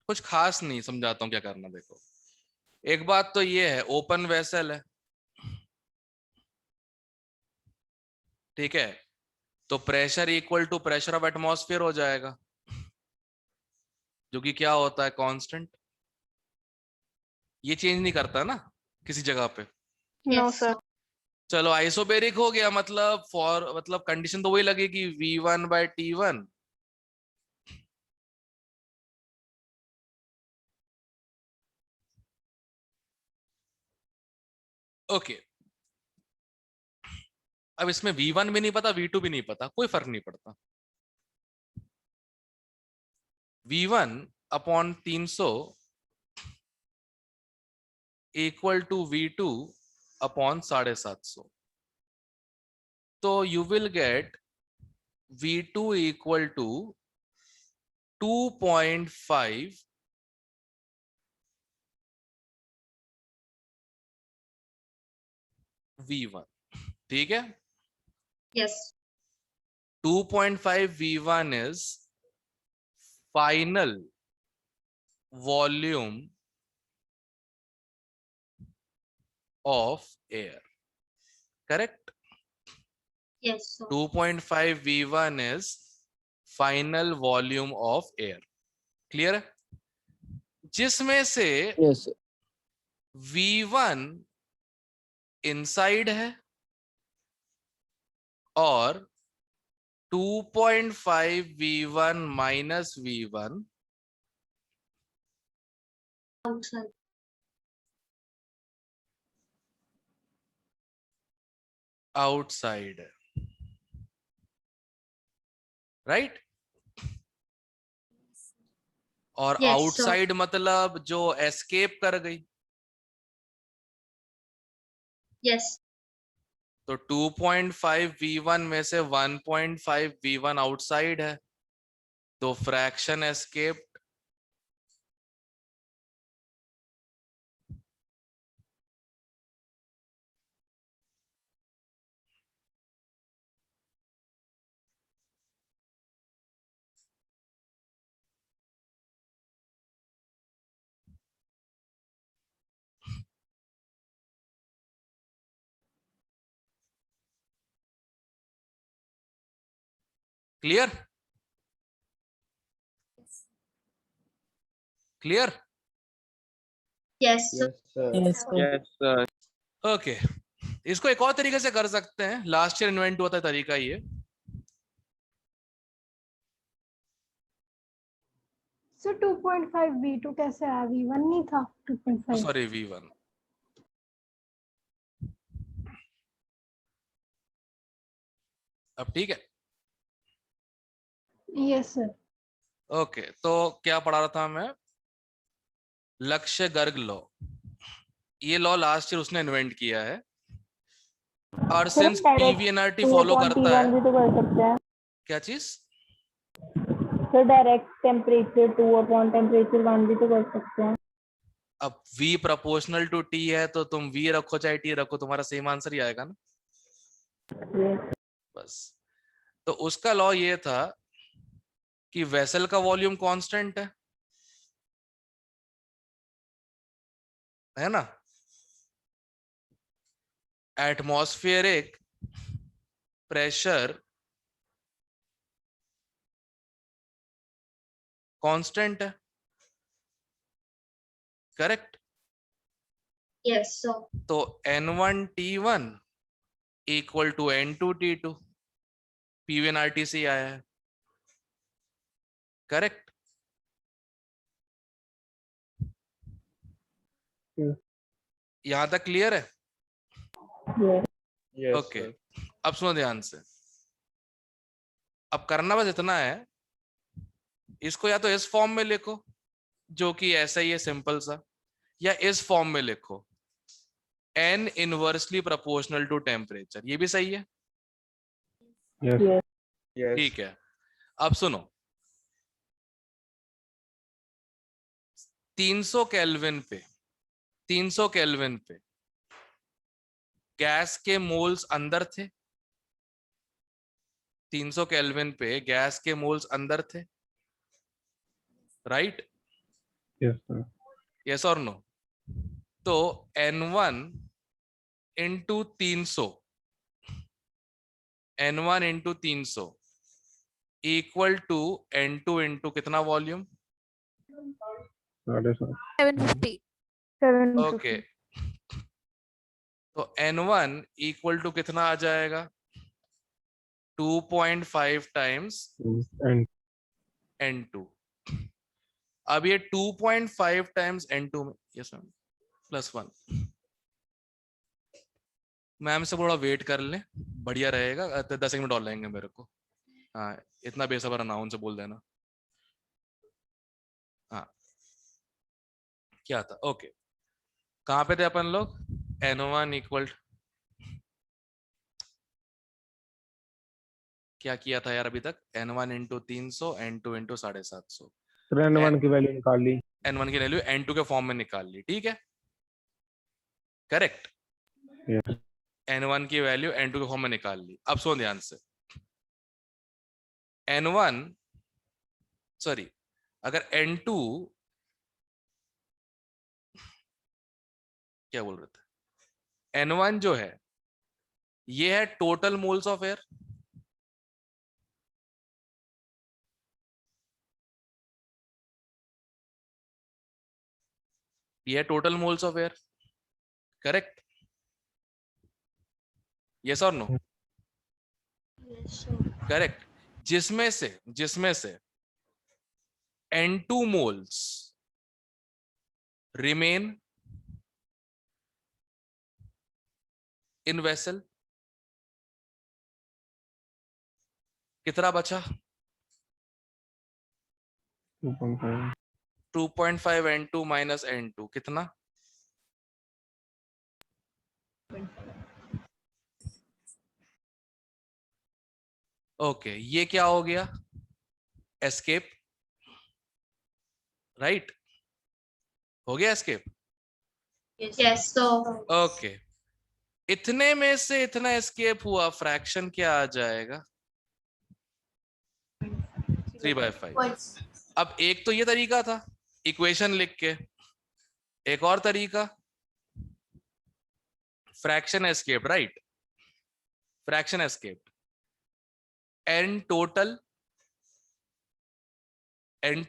कुछ खास नहीं, समझाता हूँ क्या करना। देखो, एक बात तो ये है, ओपन वेसल है, ठीक है, तो pressure equal to pressure of atmosphere हो जाएगा, जो कि क्या होता है, कांस्टेंट। ये चेंज नहीं करता ना किसी जगह पे। No, sir. चलो आइसोबेरिक हो गया, मतलब मतलब कंडीशन तो वही लगेगी V1/T1 ओके। अब इसमें V1 भी नहीं पता, V2 भी नहीं पता, कोई फर्क नहीं पड़ता। V1/300 equal to V2/750। तो you will get V2 equal to 2.5 V1। ठीक है, Yes. 2.5 V1 is final volume of air, correct? Yes. So 2.5 V1 is final volume of air, clear है? जिसमें से Yes, sir. V1 इनसाइड है और 2.5 V1 minus V1 outside. Outside है, right? और Yes, outside मतलब जो एस्केप कर गई। Yes. तो 2.5 V1 में से 1.5 V1 आउटसाइड है, तो fraction escape. Clear? Clear? Yes. So Yes, sir. Yes, sir. Okay, इसको एक और तरीके से कर सकते हैं, लास्ट ईयर इन्वेंट हुआ था तरीका ये। सो 2.5 V2 कैसे आया? V1 नहीं था 2.5। Sorry V1। अब ठीक है? Yes sir. ओके, तो क्या पढ़ा रहा था मैं? लक्ष्य गर्ग लॉ। ये लॉ लास्ट ईयर उसने इन्वेंट किया है, और सिंस पीवीएनआरटी फॉलो करता है। भी तो कर सकते हैं क्या चीज? Sir, direct temperature 2 upon temperature 1 भी तो कर सकते हैं। अब V प्रोपोर्शनल टू T है, तो तुम V रखो चाहे T रखो, तुम्हारा सेम आंसर ही आएगा ना। बस, तो उसका लॉ ये था कि वेसल का वॉल्यूम कांस्टेंट है ना? एटमॉस्फेरिक प्रेशर कांस्टेंट है, करेक्ट? yes. So तो N1T1 इक्वल टू N2T2 पीवीएनआरटी से आया है, करेक्ट? यहां तक क्लियर है? Yes, okay, sir. अब सुनो ध्यान से। अब करना बस इतना है, इसको या तो इस फॉर्म में लिखो जो कि ऐसा ही है सिंपल सा, या इस फॉर्म में लिखो n inversely proportional to temperature, ये भी सही है। Yes. ठीक है, अब सुनो, 300 केल्विन पे गैस के मोल्स अंदर थे। 300 केल्विन पे गैस के मोल्स अंदर थे, राइट? Yes, sir. यस और नो? तो N1 into 300 equal to N2 into कितना वॉल्यूम? 750. 750. ओके, तो n1 इक्वल टू कितना आ जाएगा? 2.5 टाइम्स and n2। अब ये 2.5 टाइम्स n2 में, यस मैम, +1। मैम से थोड़ा वेट कर लें, बढ़िया रहेगा। 10 मिनट और लेंगे मेरे को। हाँ, इतना बेसब्र ना उनसे बोल देना। हाँ, क्या था? ओके, कहाँ पे थे अपन लोग? n1 इक्वल, क्या किया था यार अभी तक? n1 into 300, n2 into 750। sir n1 की वैल्यू निकाल ली। n1 की वैल्यू n2 के फॉर्म में निकाल ली, ठीक है, करेक्ट। Yes. n1 की वैल्यू n2 के फॉर्म में निकाल ली। अब सुनो ध्यान से, n1 सॉरी, अगर n2, क्या बोल रहे थे, n1 जो है ये है टोटल मोल्स ऑफ एयर, ये है total moles of air, correct? Yes और नो? करेक्ट। जिसमें से n2 moles remain in vessel, कितना बचा? 2.5 2.5 n2 माइनस n2 कितना? ओके, ये क्या हो गया? Escape, right? हो गया एस्केप। Yes sir. ओके, इतने में से इतना एस्केप हुआ, फ्रैक्शन क्या आ जाएगा? 3/5। अब एक तो ये तरीका था इक्वेशन लिख के, एक और तरीका fraction escape, right? Fraction escape, n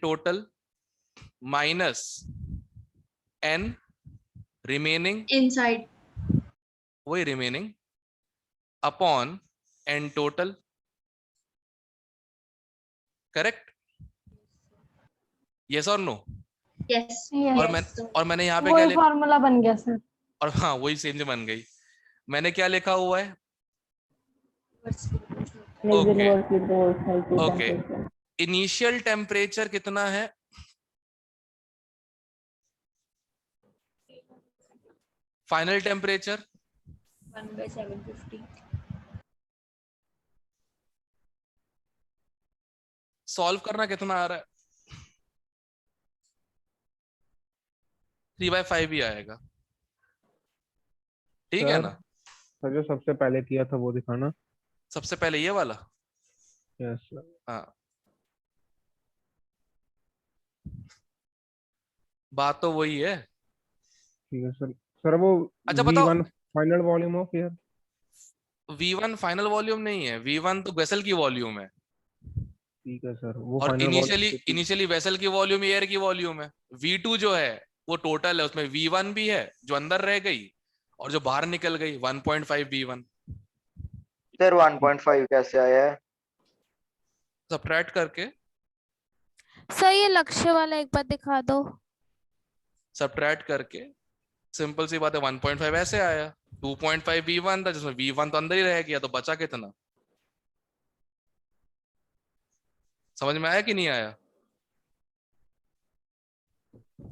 total minus n remaining inside, वही remaining upon n total, correct? Yes और नो? यस और मैंने यहाँ पे क्या वही लिखा? फॉर्मूला बन गया सर। और हाँ, वही सेम जो बन गई। मैंने क्या लिखा हुआ है? ओके, इनिशियल टेम्परेचर कितना है? Final temperature 1/750। सॉल्व करना कितना आ रहा है? 3/5 ही आएगा, ठीक है सर ना? सर जो सबसे पहले किया था वो दिखाना। सबसे पहले ये वाला, यस सर। हाँ, बात तो वही है। ठीक है सर। सर वो अच्छा बताओ, V1 final volume of air. V1 final volume नहीं है, V1 तो वेसल की वॉल्यूम है, ठीक है सर, वो और फाइनल वॉल्यूम इनिशियली वेसल की वॉल्यूम एयर की वॉल्यूम है। V2 जो है वो टोटल है, उसमें V1 भी है जो अंदर रह गई और जो बाहर निकल गई 1.5 V1। सर 1.5 कैसे आया है? सब्ट्रैक्ट करके, सर ये लक्ष्य वाला एक बार दिखा दो। सब्ट्रैक्ट करके, सिंपल सी बात है, 1.5 ऐसे आया। 2.5 V1 था जिसमें V1 तो अंदर ही रह गया, तो बचा कितना? समझ में आया कि नहीं आया?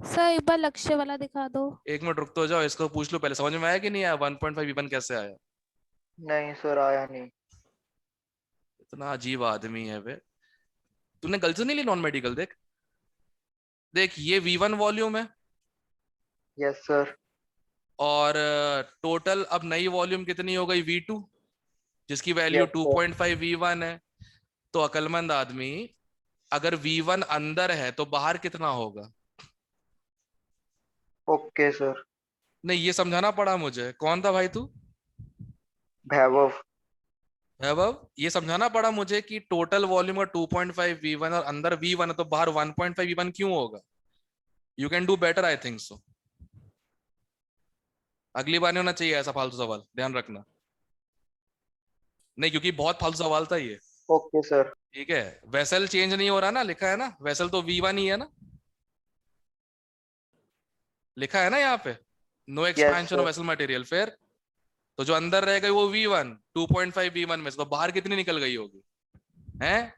सर एक बार लक्ष्य वाला दिखा दो। एक मिनट रुक तो जाओ, इसको पूछ लो पहले, समझ में आया कि नहीं आया? 1.5 V1 कैसे आया? नहीं सर आया नहीं। इतना अजीब आदमी है वे। तूने गलती से नहीं ली नॉन मेडिकल? देख देख, ये V1 वॉल्यूम है, यस सर। और टोटल अब नई वॉल्यूम कितनी हो गई? V2, जिसकी वैल्यू Yes, sir. 2.5 V1 है। तो अकलमंद आदमी, अगर V1 अंदर है तो बाहर कितना होगा? Okay sir. नहीं, ये समझाना पड़ा मुझे। कौन था भाई तू? वैभव। वैभव, ये समझाना पड़ा मुझे कि टोटल वॉल्यूम का 2.5 V1 और अंदर V1 है तो बाहर 1.5 V1 क्यों होगा? You can do better, I think so. अगली बार नहीं होना चाहिए ऐसा फालतू सवाल, ध्यान रखना। नहीं, क्योंकि बहुत फालतू सवाल था ये। Okay sir. ठीक है, वेसल चेंज नहीं हो रहा ना, लिखा है ना वेसल तो V1 ही है ना, लिखा है ना यहाँ पे, no expansion of sir. Vessel material. फिर तो जो अंदर रह गई वो V1, 2.5 V1 में से तो बाहर कितनी निकल गई होगी हैं?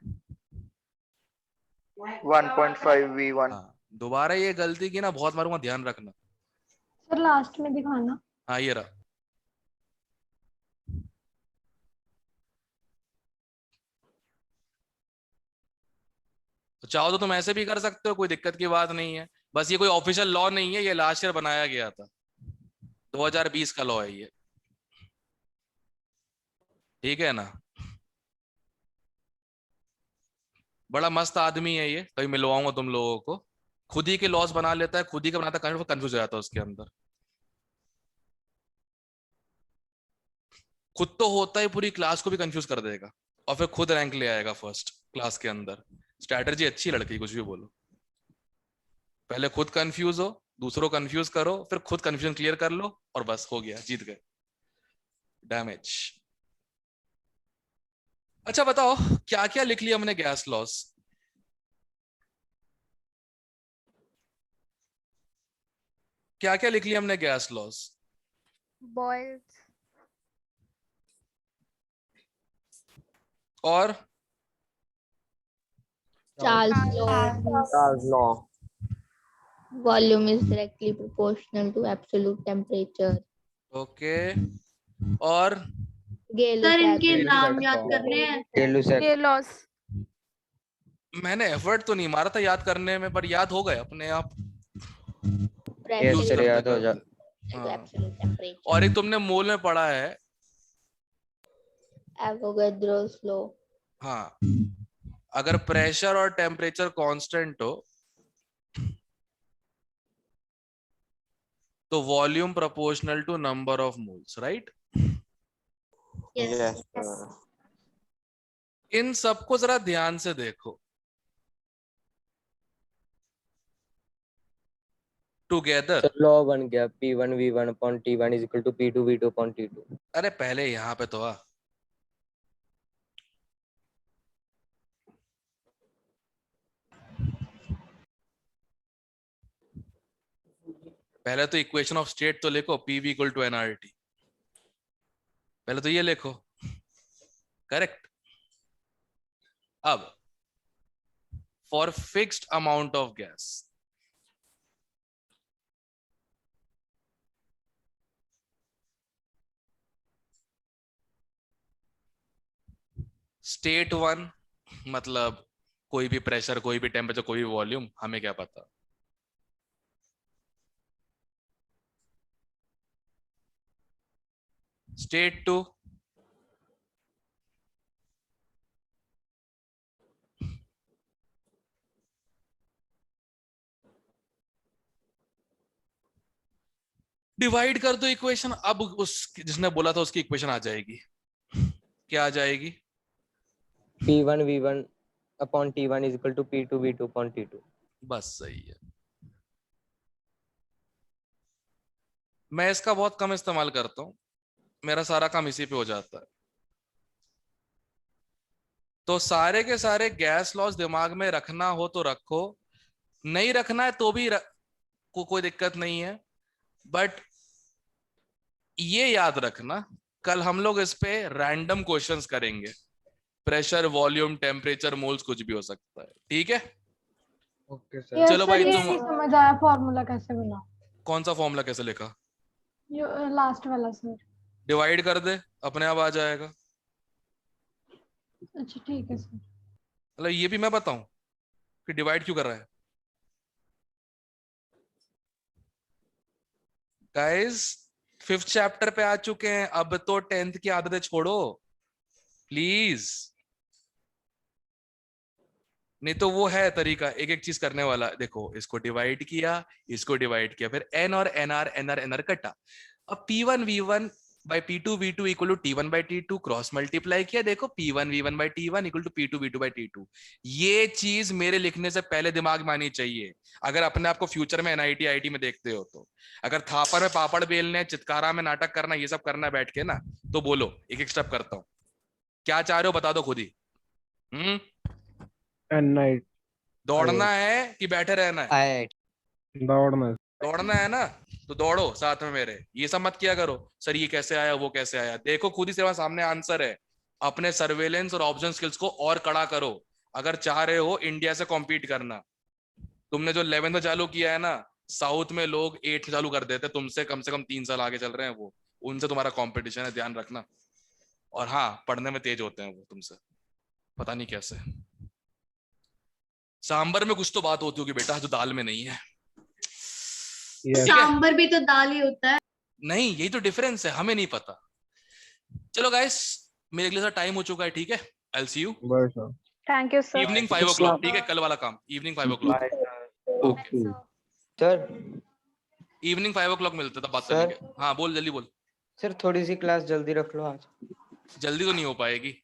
1.5 V1। हाँ, दोबारा ये गलती की ना बहुत मारूंगा, ध्यान रखना। सर लास्ट में दिखाना। हाँ ये रहा। तो चाहो तो तुम ऐसे भी कर सकते हो, कोई दिक्कत की बात नहीं है। बस ये कोई ऑफिशियल लॉ नहीं है, ये लास्ट ईयर बनाया गया था, 2020 का लॉ है ये, ठीक है ना। बड़ा मस्त आदमी है ये, कभी मिलवाऊंगा तुम लोगों को। खुद ही के लॉस बना लेता है, खुद ही का बनाता है, कंफ्यूज हो जाता है उसके अंदर। खुद तो होता है, पूरी क्लास को भी कंफ्यूज कर देगा और फिर खुद रैंक ले आएगा फर्स्ट क्लास के अंदर। स्ट्रैटेजी अच्छी लड़की, कुछ भी बोलो। पहले खुद कंफ्यूज हो, दूसरों कंफ्यूज करो, फिर खुद कंफ्यूजन क्लियर कर लो और बस हो गया, जीत गए। डैमेज। अच्छा बताओ क्या क्या लिख लिया हमने गैस लॉस? क्या क्या लिख लिया हमने गैस लॉस? बॉयल्स, और Charles law. Volume is directly proportional to absolute temperature. Okay, और सर इनके Gay-Lussac नाम याद law. करने हैं। Gay-Lussac. ये लॉस, मैंने एफर्ट तो नहीं मारा था याद करने में, पर याद हो गए अपने आप। Yes यूज sir, करते याद हो जा। करते। हाँ। और एक तुमने मोल में पढ़ा है, Avogadro's law. हाँ, अगर प्रेशर और टेम्परेचर कांस्टेंट हो तो volume proportional to number of moles, right? Yes. इन सबको जरा ध्यान से देखो। टुगेदर सर लॉ बन गया P1 V1 upon T1 is equal to P2 V2 upon T2. अरे पहले यहां पे तो आ, पहले तो इक्वेशन ऑफ स्टेट तो लिखो, PV इक्वल टू nRT, पहले तो ये लिखो, करेक्ट। अब for fixed amount of gas, state 1 मतलब कोई भी प्रेशर, कोई भी टेम्परेचर, कोई भी वॉल्यूम, हमें क्या पता। स्टेट 2 डिवाइड कर दो इक्वेशन। अब उस जिसने बोला था उसकी इक्वेशन आ जाएगी, क्या आ जाएगी? P1 V1 upon T1 is equal to P2 V2 upon T2. बस सही है। मैं इसका बहुत कम इस्तेमाल करता हूं, मेरा सारा काम इसी पे हो जाता है। तो सारे के सारे गैस लॉस दिमाग में रखना हो तो रखो, नहीं रखना है तो भी कोई दिक्कत नहीं है। बट ये याद रखना, कल हम लोग इस पे रैंडम क्वेश्चंस करेंगे, प्रेशर, वॉल्यूम, टेम्परेचर, मोल्स, कुछ भी हो सकता है, ठीक है? Okay sir. चलो भाई ये तुम, नहीं समझ आया फॉर्मूला कैसे बना, कौन सा फॉर्मूला कैसे लिखा? लास्ट वाला सर। डिवाइड कर दे, अपने आप आ जाएगा। अच्छा ठीक है सर। मतलब ये भी मैं बताऊं कि डिवाइड क्यों कर रहा है? गाइस 5th चैप्टर पे आ चुके हैं, अब तो 10th की आदतें छोड़ो प्लीज। नहीं तो वो है तरीका एक एक चीज करने वाला। देखो इसको डिवाइड किया, इसको डिवाइड किया, फिर एन और एनआर कटा। अब P1 V1 by P2 V2 equal to T1 by T2 cross multiply किया, देखो P1 V1 by T1 equal to P2 V2 by T2। ये चीज मेरे लिखने से पहले दिमाग में आनी चाहिए अगर अपने आप को फ्यूचर में NIT IIT में देखते हो तो। अगर थापर में पापड़ बेलने, चितकारा में नाटक करना, ये सब करना बैठ के ना, तो बोलो एक एक स्टेप करता हूँ। क्या चाह रहे हो बता दो खुद ही। NIT दौड़ना है कि बैठे रहना है? दौड़ना। दौड़ना है ना, तो दौड़ो साथ में मेरे। ये सब मत किया करो सर ये कैसे आया वो कैसे आया, देखो खुद ही से सामने आंसर है। अपने सर्वेलेंस और ऑब्जर्वेशन स्किल्स को और कड़ा करो अगर चाह रहे हो इंडिया से कॉम्पीट करना। तुमने जो 11th में चालू किया है ना, साउथ में लोग 8th में चालू कर देते, तुमसे कम से कम 3 साल आगे चल रहे हैं वो, उनसे तुम्हारा कॉम्पिटिशन है, ध्यान रखना। और हाँ, पढ़ने में तेज होते हैं वो तुमसे, पता नहीं कैसे। सांबर में कुछ तो बात होती होगी बेटा जो दाल में नहीं है। सांबर भी तो दाल ही होता है। नहीं, यही तो डिफरेंस है, हमें नहीं पता। चलो गाइस, मेरे लिए टाइम हो चुका है, ठीक है? I will see you thank you sir. Evening 5 o'clock, ठीक है? कल वाला काम evening 5 o'clock। Okay sir. Evening 5 o'clock मिलते तब बात करेंगे। हाँ बोल, जल्दी बोल। सर थोड़ी सी क्लास जल्दी रख लो आज। जल्दी तो नहीं हो पाएगी,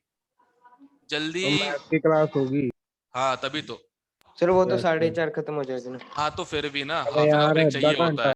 जल्दी की क्लास होगी। हाँ तभी तो सर वो तो 4:30 खत्म हो जाएगी ना। हाँ तो फिर भी ना अबे हाफ एन यार, ब्रेक चाहिए आधा होता है।